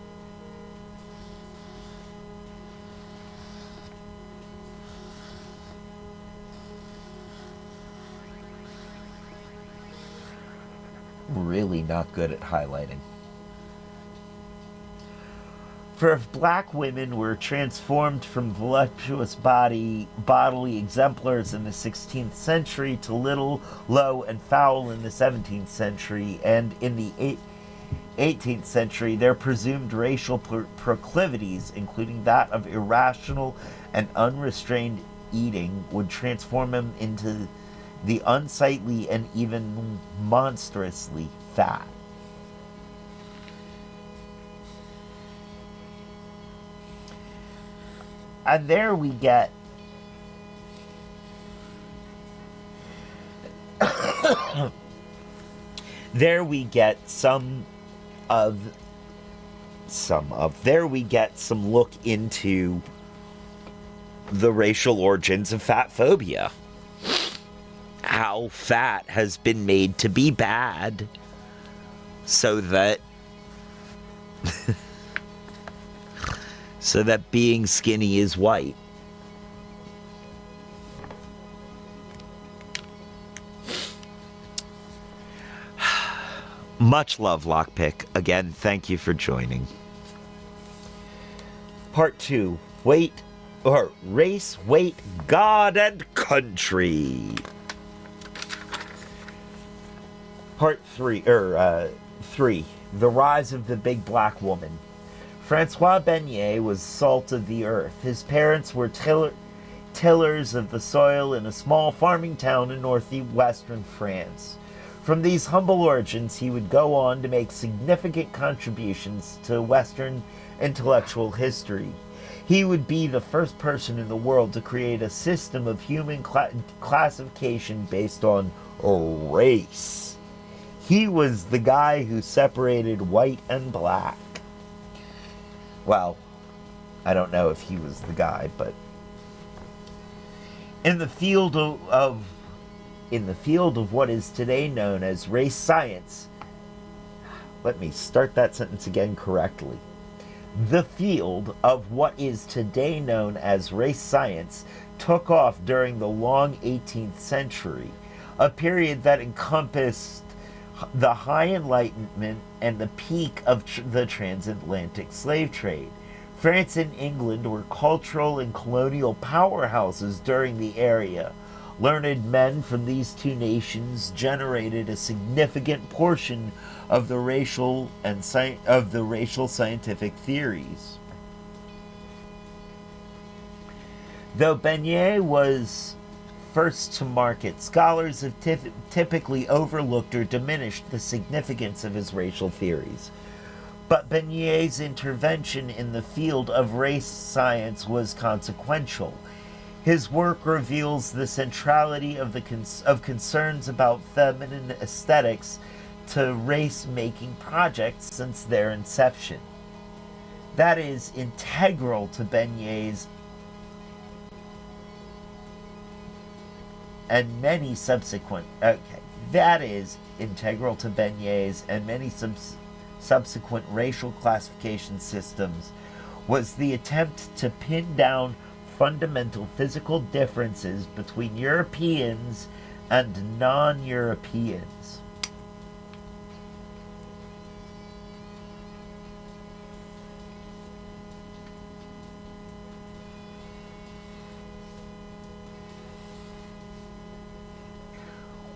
Really not good at highlighting. For if black women were transformed from voluptuous bodily exemplars in the 16th century to little, low, and foul in the 17th century, and in the 18th century, their presumed racial proclivities, including that of irrational and unrestrained eating, would transform them into the unsightly and even monstrously fat. And there we get there we get some look into the racial origins of fat phobia. How fat has been made to be bad so that so that being skinny is white. Much love, Lockpick. Again, thank you for joining. Part 2. Race, weight, God, and country. Part 3. 3. The rise of the big black woman. Francois Beignet was salt of the earth. His parents were tillers of the soil in a small farming town in northwestern France. From these humble origins, he would go on to make significant contributions to Western intellectual history. He would be the first person in the world to create a system of human classification based on race. He was the guy who separated white and black. Well, I don't know if he was the guy, but in the field of what is today known as race science, let me start that sentence again correctly. The field of what is today known as race science took off during the long 18th century, a period that encompassed the High Enlightenment and the peak of the transatlantic slave trade. France and England were cultural and colonial powerhouses during the era. Learned men from these two nations generated a significant portion of the racial scientific theories. Though Beignet was first to market, scholars have typically overlooked or diminished the significance of his racial theories. But Beignet's intervention in the field of race science was consequential. His work reveals the centrality of concerns about feminine aesthetics to race-making projects since their inception. That is integral to Beignet's and many subsequent subsequent racial classification systems was the attempt to pin down fundamental physical differences between Europeans and non-Europeans.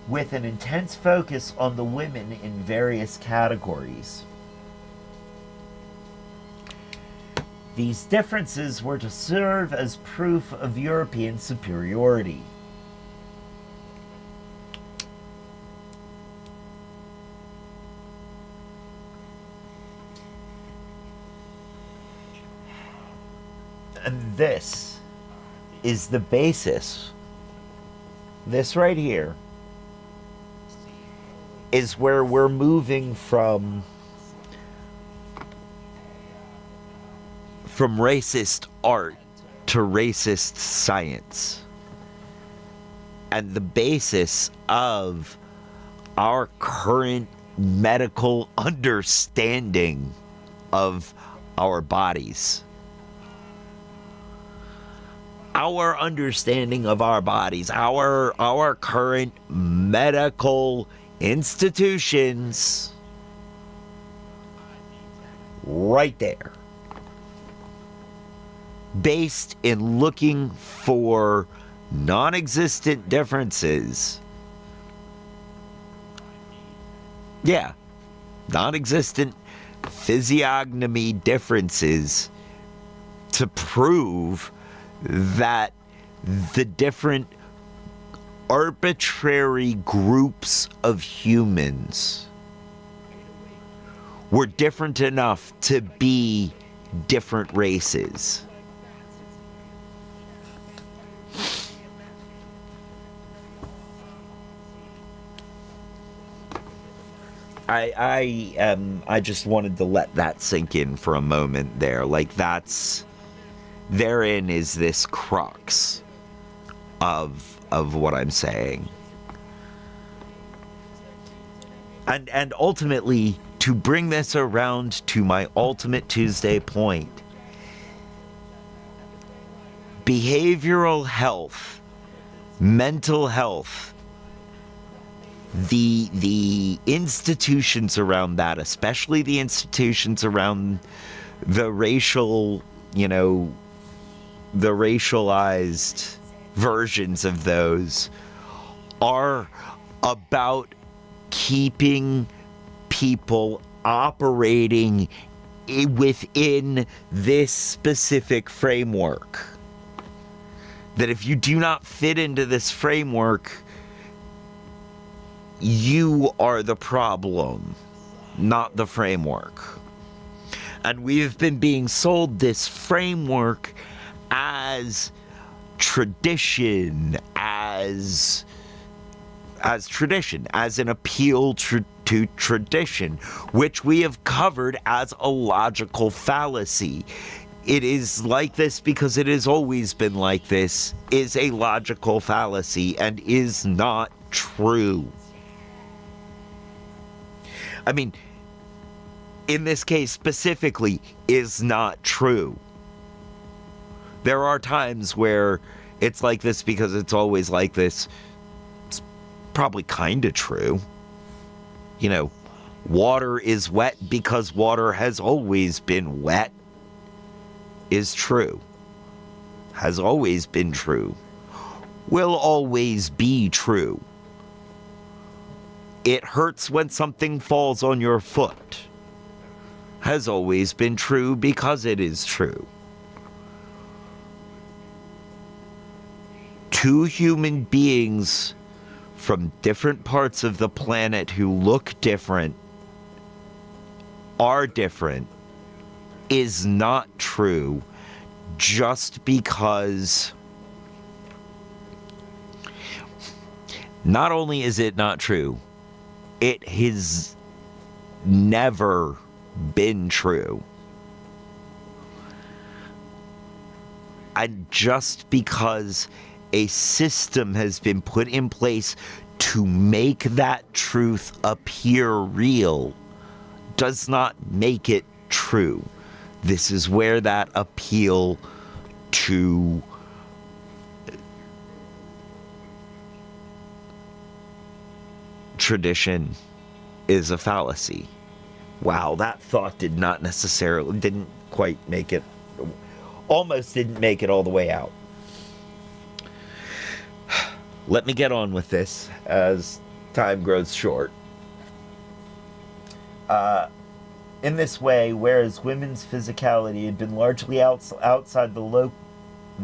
With an intense focus on the women in various categories. These differences were to serve as proof of European superiority. And this is the basis. This right here is where we're moving from racist art to racist science. And the basis of our current medical understanding of our bodies. Our understanding of our bodies, our current medical institutions, right there. Based in looking for non-existent differences. Yeah, non-existent physiognomy differences to prove that the different arbitrary groups of humans were different enough to be different races. I just wanted to let that sink in for a moment there. Like, therein is this crux of what I'm saying. And ultimately, to bring this around to my ultimate Tuesday point, behavioral health, mental health, the institutions around that, especially the institutions around the racial, the racialized versions of those, are about keeping people operating within this specific framework. That if you do not fit into this framework, you are the problem, not the framework. And we've been being sold this framework as tradition, as tradition, as an appeal to tradition, which we have covered as a logical fallacy. It is like this because it has always been like this, is a logical fallacy and is not true. I mean, in this case specifically, is not true. There are times where it's like this because it's always like this. It's probably kind of true. Water is wet because water has always been wet is true. Has always been true. Will always be true. It hurts when something falls on your foot. Has always been true because it is true. Two human beings from different parts of the planet who look different, are different, is not true just because not only is it not true, it has never been true. And just because a system has been put in place to make that truth appear real does not make it true. This is where that appeal to tradition is a fallacy. Wow, that thought didn't quite make it, almost didn't make it all the way out. Let me get on with this as time grows short. In this way, whereas women's physicality had been largely outside the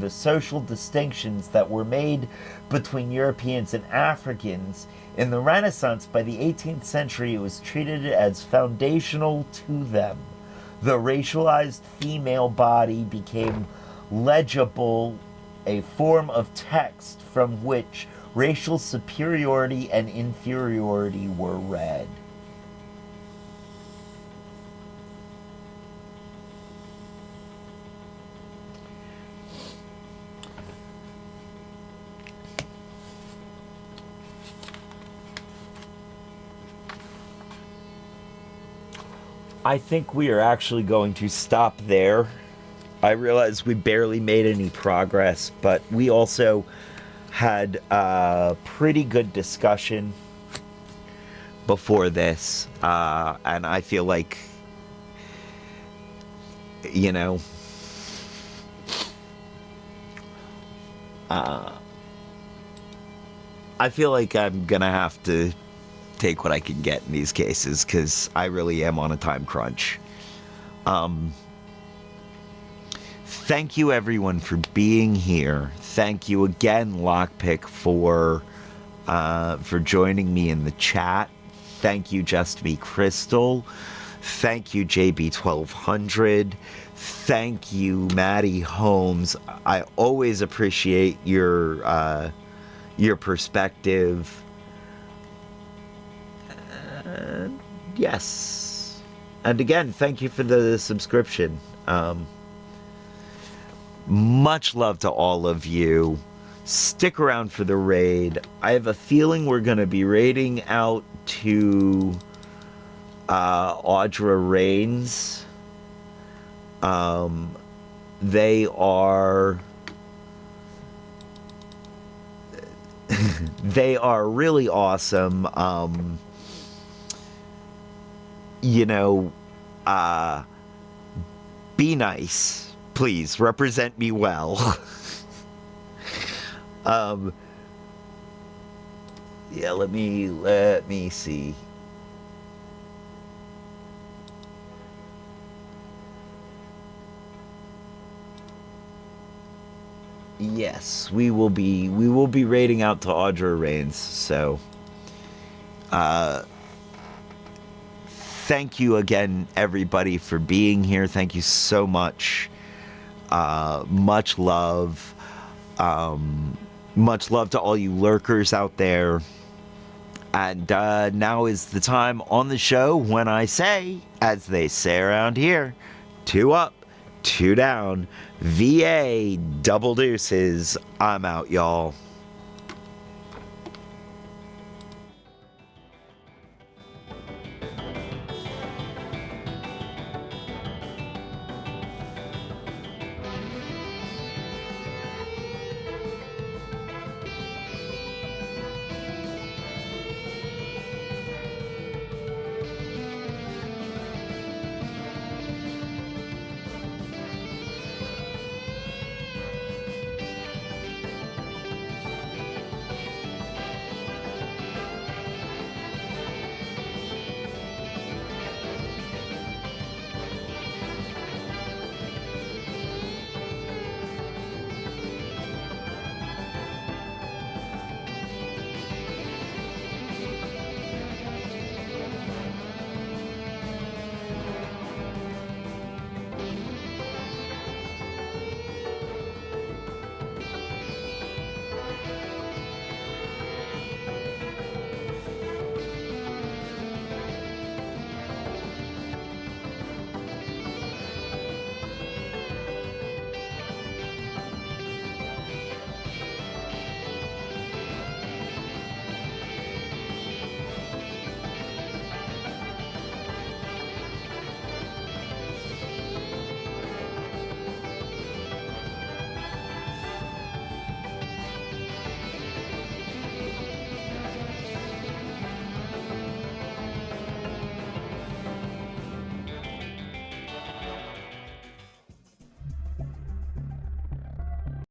social distinctions that were made between Europeans and Africans, in the Renaissance, by the 18th century, it was treated as foundational to them. The racialized female body became legible, a form of text from which racial superiority and inferiority were read. I think we are actually going to stop there. I realize we barely made any progress, but we also had a pretty good discussion before this, and I feel like, you know, I feel like I'm gonna have to take what I can get in these cases, because I really am on a time crunch. Thank you everyone for being here. Thank you again, Lockpick, for joining me in the chat. Thank you, Just Me Crystal. Thank you, JB1200. Thank you, Maddie Holmes. I always appreciate your perspective. Yes. And again, thank you for the subscription. Much love to all of you. Stick around for the raid. I have a feeling we're going to be raiding out to Audra Reigns. They are they are really awesome. You know, be nice, please. Represent me well. Yeah, let me see. Yes, we will be raiding out to Audra Reigns, so thank you again, everybody, for being here. Thank you so much. Much love. Much love to all you lurkers out there. And now is the time on the show when I say, as they say around here, 2 up, 2 down, VA, double deuces. I'm out, y'all.